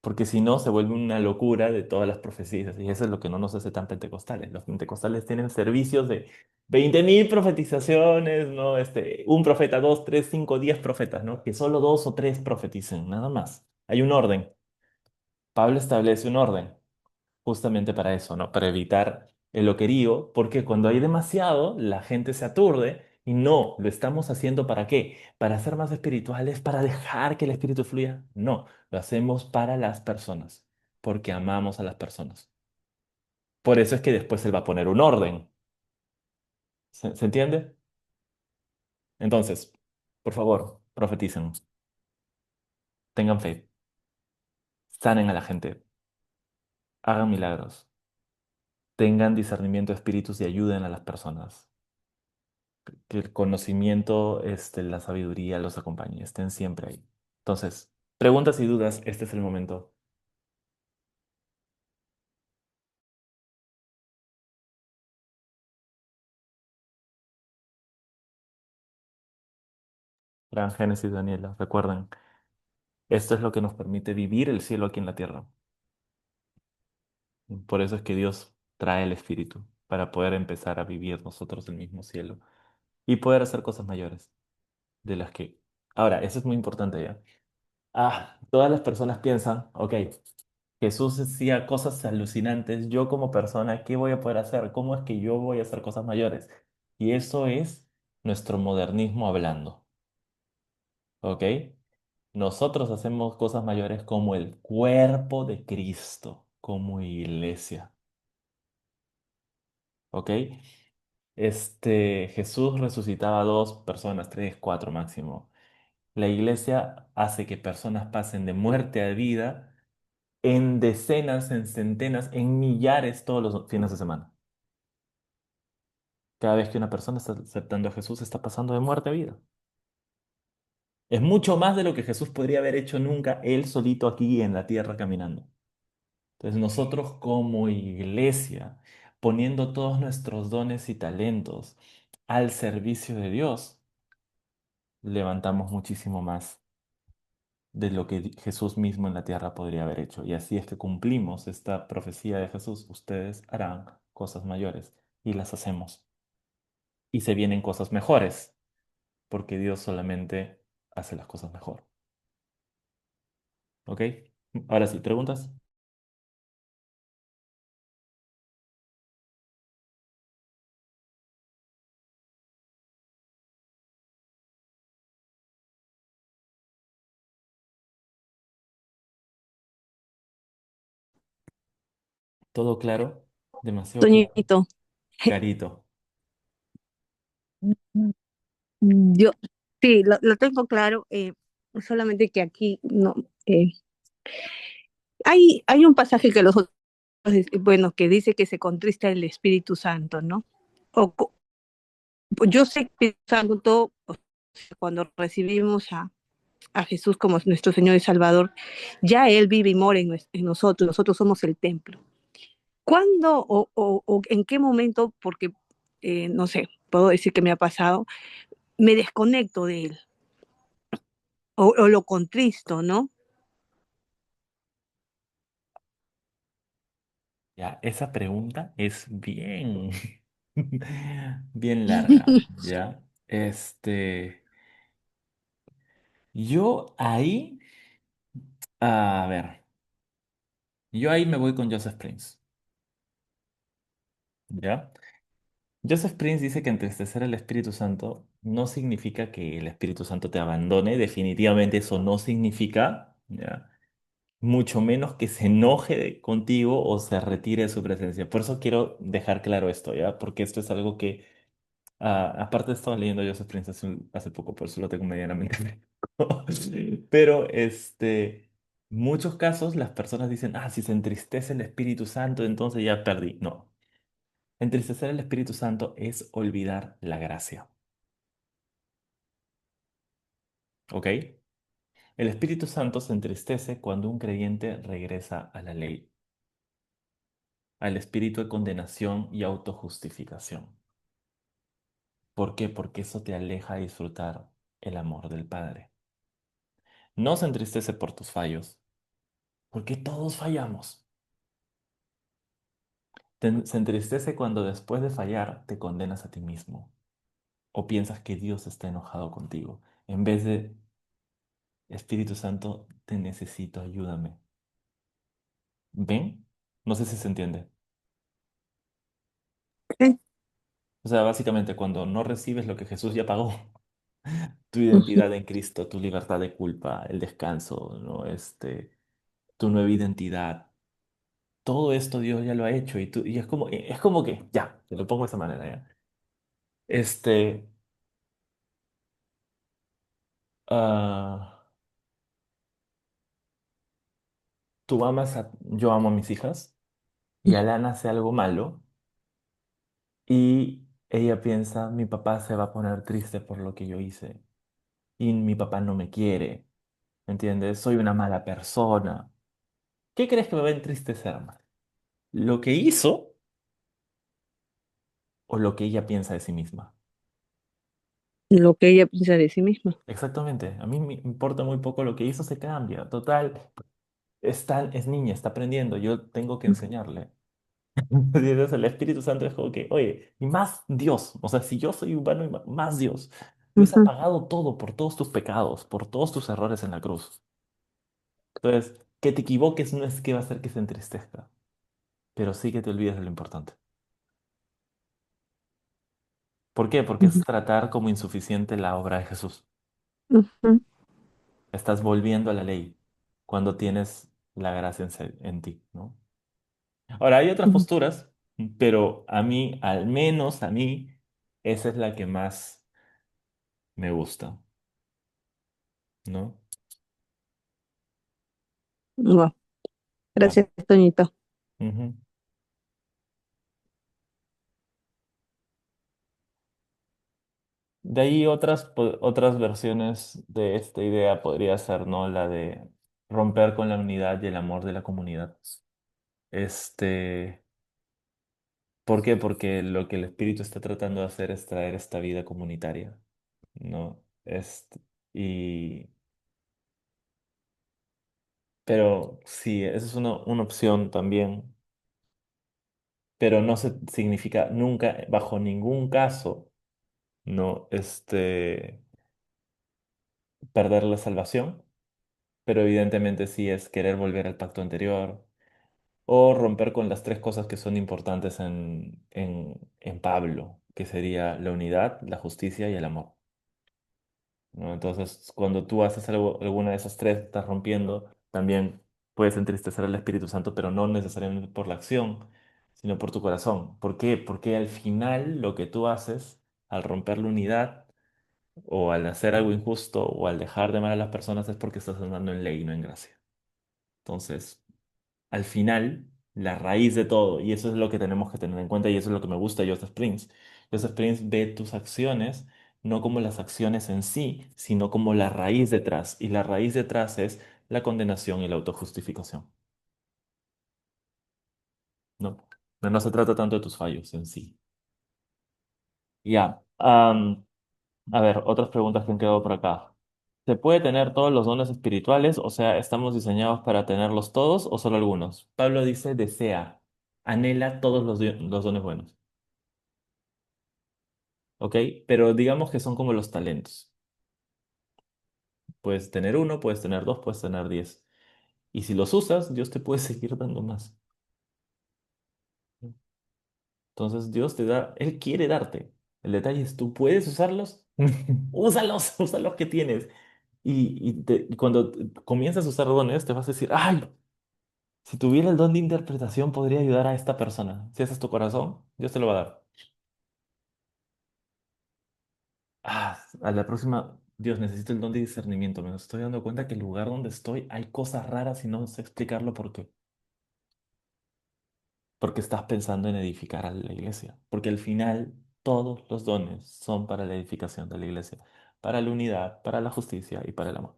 Speaker 2: Porque si no, se vuelve una locura de todas las profecías. Y eso es lo que no nos hace tan pentecostales. Los pentecostales tienen servicios de 20.000 profetizaciones, ¿no? Un profeta, dos, tres, cinco, 10 profetas, ¿no? Que solo dos o tres profeticen, nada más. Hay un orden. Pablo establece un orden justamente para eso, ¿no? Para evitar el loquerío, porque cuando hay demasiado, la gente se aturde y no, lo estamos haciendo ¿para qué? ¿Para ser más espirituales? ¿Para dejar que el espíritu fluya? No, lo hacemos para las personas, porque amamos a las personas. Por eso es que después él va a poner un orden. ¿Se entiende? Entonces, por favor, profeticen, tengan fe, sanen a la gente, hagan milagros, tengan discernimiento de espíritus y ayuden a las personas. Que el conocimiento, la sabiduría los acompañe, estén siempre ahí. Entonces, preguntas y dudas, este es el momento. Gran Génesis, Daniela, recuerden, esto es lo que nos permite vivir el cielo aquí en la tierra. Por eso es que Dios trae el Espíritu, para poder empezar a vivir nosotros el mismo cielo y poder hacer cosas mayores de las que... Ahora, eso es muy importante ya. Todas las personas piensan, ok, Jesús hacía cosas alucinantes, yo como persona, ¿qué voy a poder hacer? ¿Cómo es que yo voy a hacer cosas mayores? Y eso es nuestro modernismo hablando, ¿ok? Nosotros hacemos cosas mayores como el cuerpo de Cristo, como iglesia, ¿ok? Jesús resucitaba a dos personas, tres, cuatro máximo. La iglesia hace que personas pasen de muerte a vida en decenas, en centenas, en millares todos los fines de semana. Cada vez que una persona está aceptando a Jesús, está pasando de muerte a vida. Es mucho más de lo que Jesús podría haber hecho nunca él solito aquí en la tierra caminando. Entonces nosotros como iglesia, poniendo todos nuestros dones y talentos al servicio de Dios, levantamos muchísimo más de lo que Jesús mismo en la tierra podría haber hecho. Y así es que cumplimos esta profecía de Jesús. Ustedes harán cosas mayores y las hacemos. Y se vienen cosas mejores, porque Dios solamente hace las cosas mejor. ¿Ok? Ahora sí, ¿preguntas? ¿Todo claro? Demasiado claro.
Speaker 5: Toñito,
Speaker 2: Clarito.
Speaker 5: yo sí, lo tengo claro, solamente que aquí no. Hay un pasaje que los otros, bueno, que dice que se contrista el Espíritu Santo, ¿no? O, yo sé que el Espíritu Santo, o sea, cuando recibimos a Jesús como nuestro Señor y Salvador, ya Él vive y mora en nosotros somos el templo. ¿Cuándo o en qué momento, porque no sé, puedo decir que me ha pasado, me desconecto de Él o lo contristo, ¿no?
Speaker 2: Ya, esa pregunta es bien, bien larga, ¿ya? Yo ahí, a ver, yo ahí me voy con Joseph Prince, ¿ya? Joseph Prince dice que entristecer al Espíritu Santo no significa que el Espíritu Santo te abandone, definitivamente eso no significa, ¿ya? Mucho menos que se enoje contigo o se retire de su presencia. Por eso quiero dejar claro esto, ¿ya? Porque esto es algo que, aparte estaba leyendo Joseph Prince hace poco, por eso lo tengo medianamente fresco. Pero, muchos casos las personas dicen, si se entristece el Espíritu Santo, entonces ya perdí. No, entristecer el Espíritu Santo es olvidar la gracia, ¿ok? El Espíritu Santo se entristece cuando un creyente regresa a la ley, al espíritu de condenación y autojustificación. ¿Por qué? Porque eso te aleja de disfrutar el amor del Padre. No se entristece por tus fallos, porque todos fallamos. Se entristece cuando después de fallar te condenas a ti mismo o piensas que Dios está enojado contigo. En vez de, Espíritu Santo, te necesito, ayúdame. ¿Ven? No sé si se entiende.
Speaker 5: Sí.
Speaker 2: O sea, básicamente cuando no recibes lo que Jesús ya pagó, tu
Speaker 5: Ujú,
Speaker 2: identidad en Cristo, tu libertad de culpa, el descanso, ¿no? Tu nueva identidad. Todo esto Dios ya lo ha hecho y es como que, ya, te lo pongo de esa manera, ya. Este, ah, yo amo a mis hijas y Alana hace algo malo y ella piensa, mi papá se va a poner triste por lo que yo hice y mi papá no me quiere, ¿entiendes? Soy una mala persona. ¿Qué crees que me va a entristecer más? ¿Lo que hizo o lo que ella piensa de sí misma?
Speaker 5: lo que ella piensa de sí misma.
Speaker 2: Exactamente, a mí me importa muy poco lo que hizo, se cambia. Total, es niña, está aprendiendo, yo tengo que enseñarle. Entonces, el Espíritu Santo es como que, oye, y más Dios, o sea, si yo soy humano, más Dios. Dios ha
Speaker 5: Ujú,
Speaker 2: pagado todo por todos tus pecados, por todos tus errores en la cruz. Entonces, que te equivoques no es que va a hacer que se entristezca, pero sí que te olvides de lo importante. ¿Por qué? Porque es
Speaker 5: ujú,
Speaker 2: tratar como insuficiente la obra de Jesús.
Speaker 5: ujú,
Speaker 2: Estás volviendo a la ley cuando tienes la gracia en ti, ¿no? Ahora, hay otras
Speaker 5: ujú,
Speaker 2: posturas, pero a mí, al menos a mí, esa es la que más me gusta, ¿no?
Speaker 5: wow.
Speaker 2: Vale.
Speaker 5: Gracias, Toñito.
Speaker 2: Ujú. de ahí otras versiones de esta idea podría ser, ¿no? La de romper con la unidad y el amor de la comunidad. Este, ¿Por qué? Porque lo que el espíritu está tratando de hacer es traer esta vida comunitaria, ¿no? Pero sí, esa es una opción también, pero no se significa nunca, bajo ningún caso, ¿no? Perder la salvación, pero evidentemente sí es querer volver al pacto anterior o romper con las tres cosas que son importantes en Pablo, que sería la unidad, la justicia y el amor, ¿no? Entonces, cuando tú haces alguna de esas tres, estás rompiendo, también puedes entristecer al Espíritu Santo, pero no necesariamente por la acción, sino por tu corazón. ¿Por qué? Porque al final lo que tú haces al romper la unidad o al hacer algo injusto o al dejar de amar a las personas es porque estás andando en ley y no en gracia. Entonces, al final, la raíz de todo, y eso es lo que tenemos que tener en cuenta, y eso es lo que me gusta de Joseph Prince. Joseph Prince ve tus acciones no como las acciones en sí, sino como la raíz detrás, y la raíz detrás es la condenación y la autojustificación, ¿no? No se trata tanto de tus fallos en sí. Ya. A ver, otras preguntas que han quedado por acá. ¿Se puede tener todos los dones espirituales? O sea, ¿estamos diseñados para tenerlos todos o solo algunos? Pablo dice, desea, anhela todos los dones buenos, ¿ok? Pero digamos que son como los talentos. Puedes tener uno, puedes tener dos, puedes tener 10. Y si los usas, Dios te puede seguir dando más. Entonces Dios te da, Él quiere darte. El detalle es, ¿tú puedes usarlos? Úsalos, usa los que tienes. Y cuando comienzas a usar dones, te vas a decir, ay, si tuviera el don de interpretación, podría ayudar a esta persona. Si ese es tu corazón, Dios te lo va a dar. A la próxima, Dios, necesito el don de discernimiento. Me estoy dando cuenta que el lugar donde estoy hay cosas raras y no sé explicarlo por qué. Porque estás pensando en edificar a la iglesia. Porque al final, todos los dones son para la edificación de la iglesia, para la unidad, para la justicia y para el amor.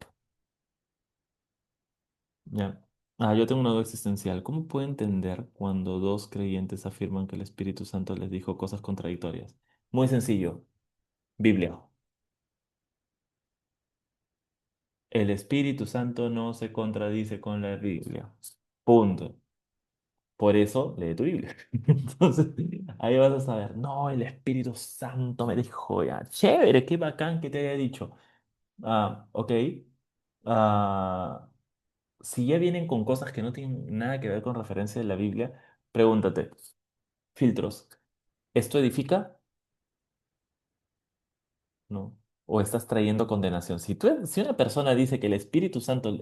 Speaker 2: Ya. Yo tengo una duda existencial. ¿Cómo puedo entender cuando dos creyentes afirman que el Espíritu Santo les dijo cosas contradictorias? Muy sencillo. Biblia. El Espíritu Santo no se contradice con la Biblia. Punto. Por eso lee tu Biblia. Entonces, ahí vas a saber, no, el Espíritu Santo me dijo, ya, chévere, qué bacán que te haya dicho. Ok. Ah, si ya vienen con cosas que no tienen nada que ver con referencia de la Biblia, pregúntate, filtros, ¿esto edifica? ¿No? ¿O estás trayendo condenación? Si una persona dice que el Espíritu Santo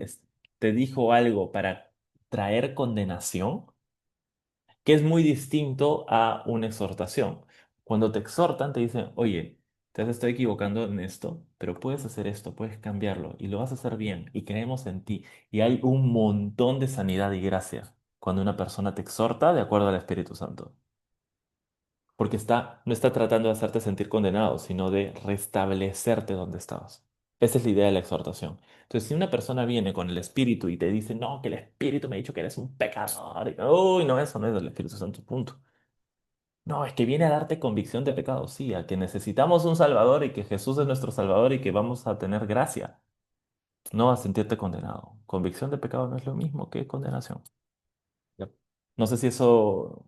Speaker 2: te dijo algo para traer condenación, que es muy distinto a una exhortación. Cuando te exhortan, te dicen, oye, te has estado equivocando en esto, pero puedes hacer esto, puedes cambiarlo y lo vas a hacer bien y creemos en ti. Y hay un montón de sanidad y gracia cuando una persona te exhorta de acuerdo al Espíritu Santo. Porque no está tratando de hacerte sentir condenado, sino de restablecerte donde estabas. Esa es la idea de la exhortación. Entonces, si una persona viene con el Espíritu y te dice, no, que el Espíritu me ha dicho que eres un pecador, uy, no, eso no es del Espíritu Santo, punto. No, es que viene a darte convicción de pecado, sí, a que necesitamos un Salvador y que Jesús es nuestro Salvador y que vamos a tener gracia, no a sentirte condenado. Convicción de pecado no es lo mismo que condenación. Yep. No sé si eso,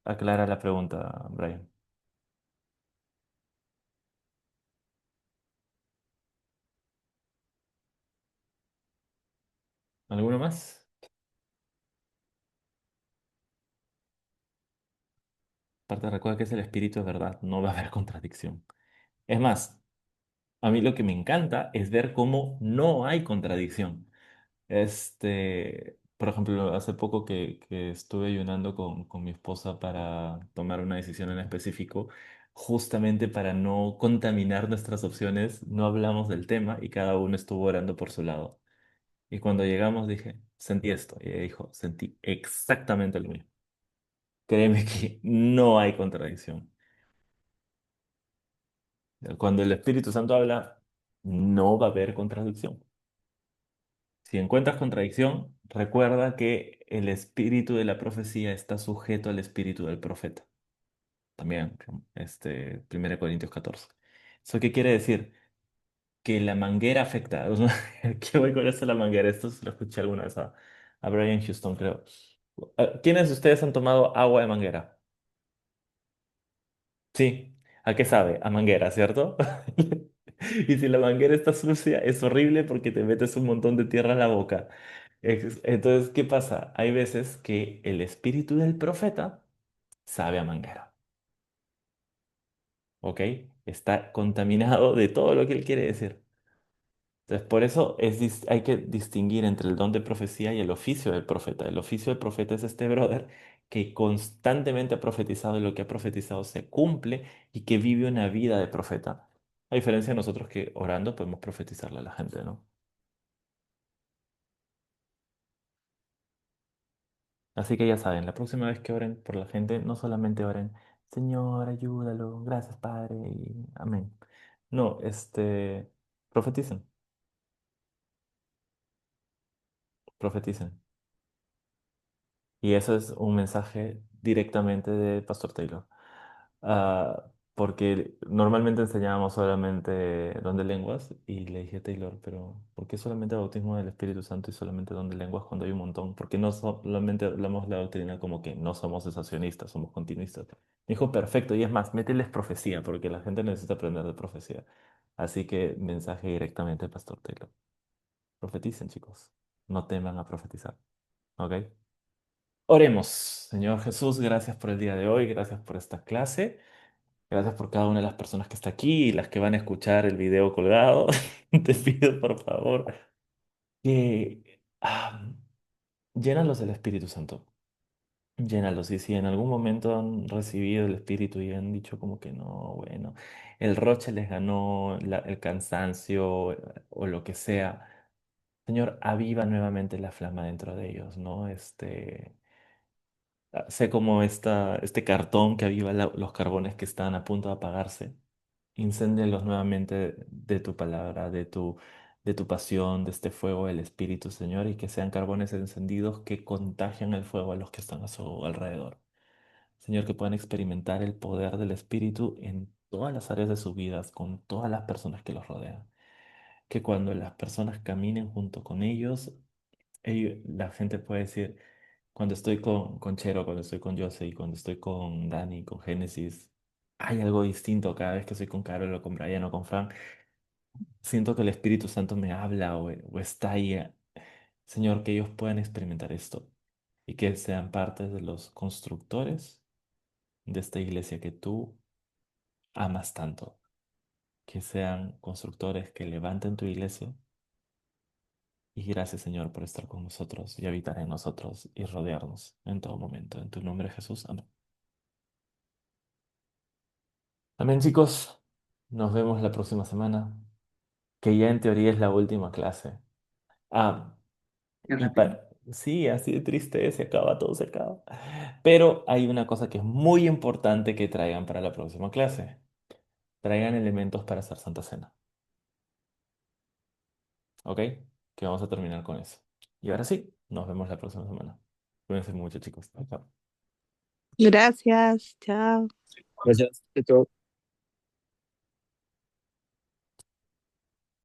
Speaker 2: aclara la pregunta, Brian. ¿Alguno más? Aparte, recuerda que es el Espíritu de verdad, no va a haber contradicción. Es más, a mí lo que me encanta es ver cómo no hay contradicción. Por ejemplo, hace poco que estuve ayunando con mi esposa para tomar una decisión en específico, justamente para no contaminar nuestras opciones, no hablamos del tema y cada uno estuvo orando por su lado. Y cuando llegamos dije, sentí esto. Y ella dijo, sentí exactamente lo mismo. Créeme que no hay contradicción. Cuando el Espíritu Santo habla, no va a haber contradicción. Si encuentras contradicción, recuerda que el espíritu de la profecía está sujeto al espíritu del profeta. También, 1 Corintios 14. ¿Eso qué quiere decir? Que la manguera afecta. O sea, ¿qué voy con esto de la manguera? Esto se lo escuché alguna vez a Brian Houston, creo. ¿Quiénes de ustedes han tomado agua de manguera? Sí. ¿A qué sabe? A manguera, ¿cierto? Y si la manguera está sucia, es horrible porque te metes un montón de tierra en la boca. Entonces, ¿qué pasa? Hay veces que el espíritu del profeta sabe a manguera, ¿ok? Está contaminado de todo lo que él quiere decir. Entonces, por eso hay que distinguir entre el don de profecía y el oficio del profeta. El oficio del profeta es este brother que constantemente ha profetizado y lo que ha profetizado se cumple y que vive una vida de profeta. A diferencia de nosotros que orando podemos profetizarle a la gente, ¿no? Así que ya saben, la próxima vez que oren por la gente, no solamente oren, Señor, ayúdalo, gracias Padre, y amén. No, profeticen, profeticen. Y eso es un mensaje directamente de Pastor Taylor. Porque normalmente enseñábamos solamente don de lenguas y le dije a Taylor, pero ¿por qué solamente bautismo del Espíritu Santo y solamente don de lenguas cuando hay un montón? ¿Por qué no solamente hablamos la doctrina como que no somos cesacionistas, somos continuistas? Me dijo, perfecto, y es más, mételes profecía, porque la gente necesita aprender de profecía. Así que mensaje directamente al Pastor Taylor. Profeticen, chicos. No teman a profetizar. ¿Ok? Oremos. Señor Jesús, gracias por el día de hoy, gracias por esta clase. Gracias por cada una de las personas que está aquí y las que van a escuchar el video colgado. Te pido, por favor, que llénalos del Espíritu Santo. Llénalos. Y si en algún momento han recibido el Espíritu y han dicho como que no, bueno, el roche les ganó, el cansancio o lo que sea, Señor, aviva nuevamente la flama dentro de ellos, ¿no? Sé como este cartón que aviva los carbones que están a punto de apagarse. Incéndialos nuevamente de tu palabra, de tu pasión, de este fuego del Espíritu, Señor, y que sean carbones encendidos que contagian el fuego a los que están a su alrededor. Señor, que puedan experimentar el poder del Espíritu en todas las áreas de sus vidas, con todas las personas que los rodean. Que cuando las personas caminen junto con ellos, la gente puede decir, cuando estoy con Chero, cuando estoy con Jose y cuando estoy con Dani, con Génesis, hay algo distinto cada vez que estoy con Carol o con Brian o con Fran. Siento que el Espíritu Santo me habla o está ahí. Señor, que ellos puedan experimentar esto y que sean parte de los constructores de esta iglesia que tú amas tanto. Que sean constructores que levanten tu iglesia. Y gracias, Señor, por estar con nosotros y habitar en nosotros y rodearnos en todo momento. En tu nombre, Jesús. Amén. Amén, chicos. Nos vemos la próxima semana, que ya en teoría es la última clase. Ah,
Speaker 4: Qué
Speaker 2: y
Speaker 4: rápido.
Speaker 2: sí, así de triste, se acaba, todo se acaba. Pero hay una cosa que es muy importante que traigan para la próxima clase. Traigan elementos para hacer Santa Cena. ¿Ok? Que vamos a terminar con eso. Y ahora sí, nos vemos la próxima semana. Cuídense mucho, chicos. Chao, chao.
Speaker 5: Gracias, chao.
Speaker 6: Gracias. Chao.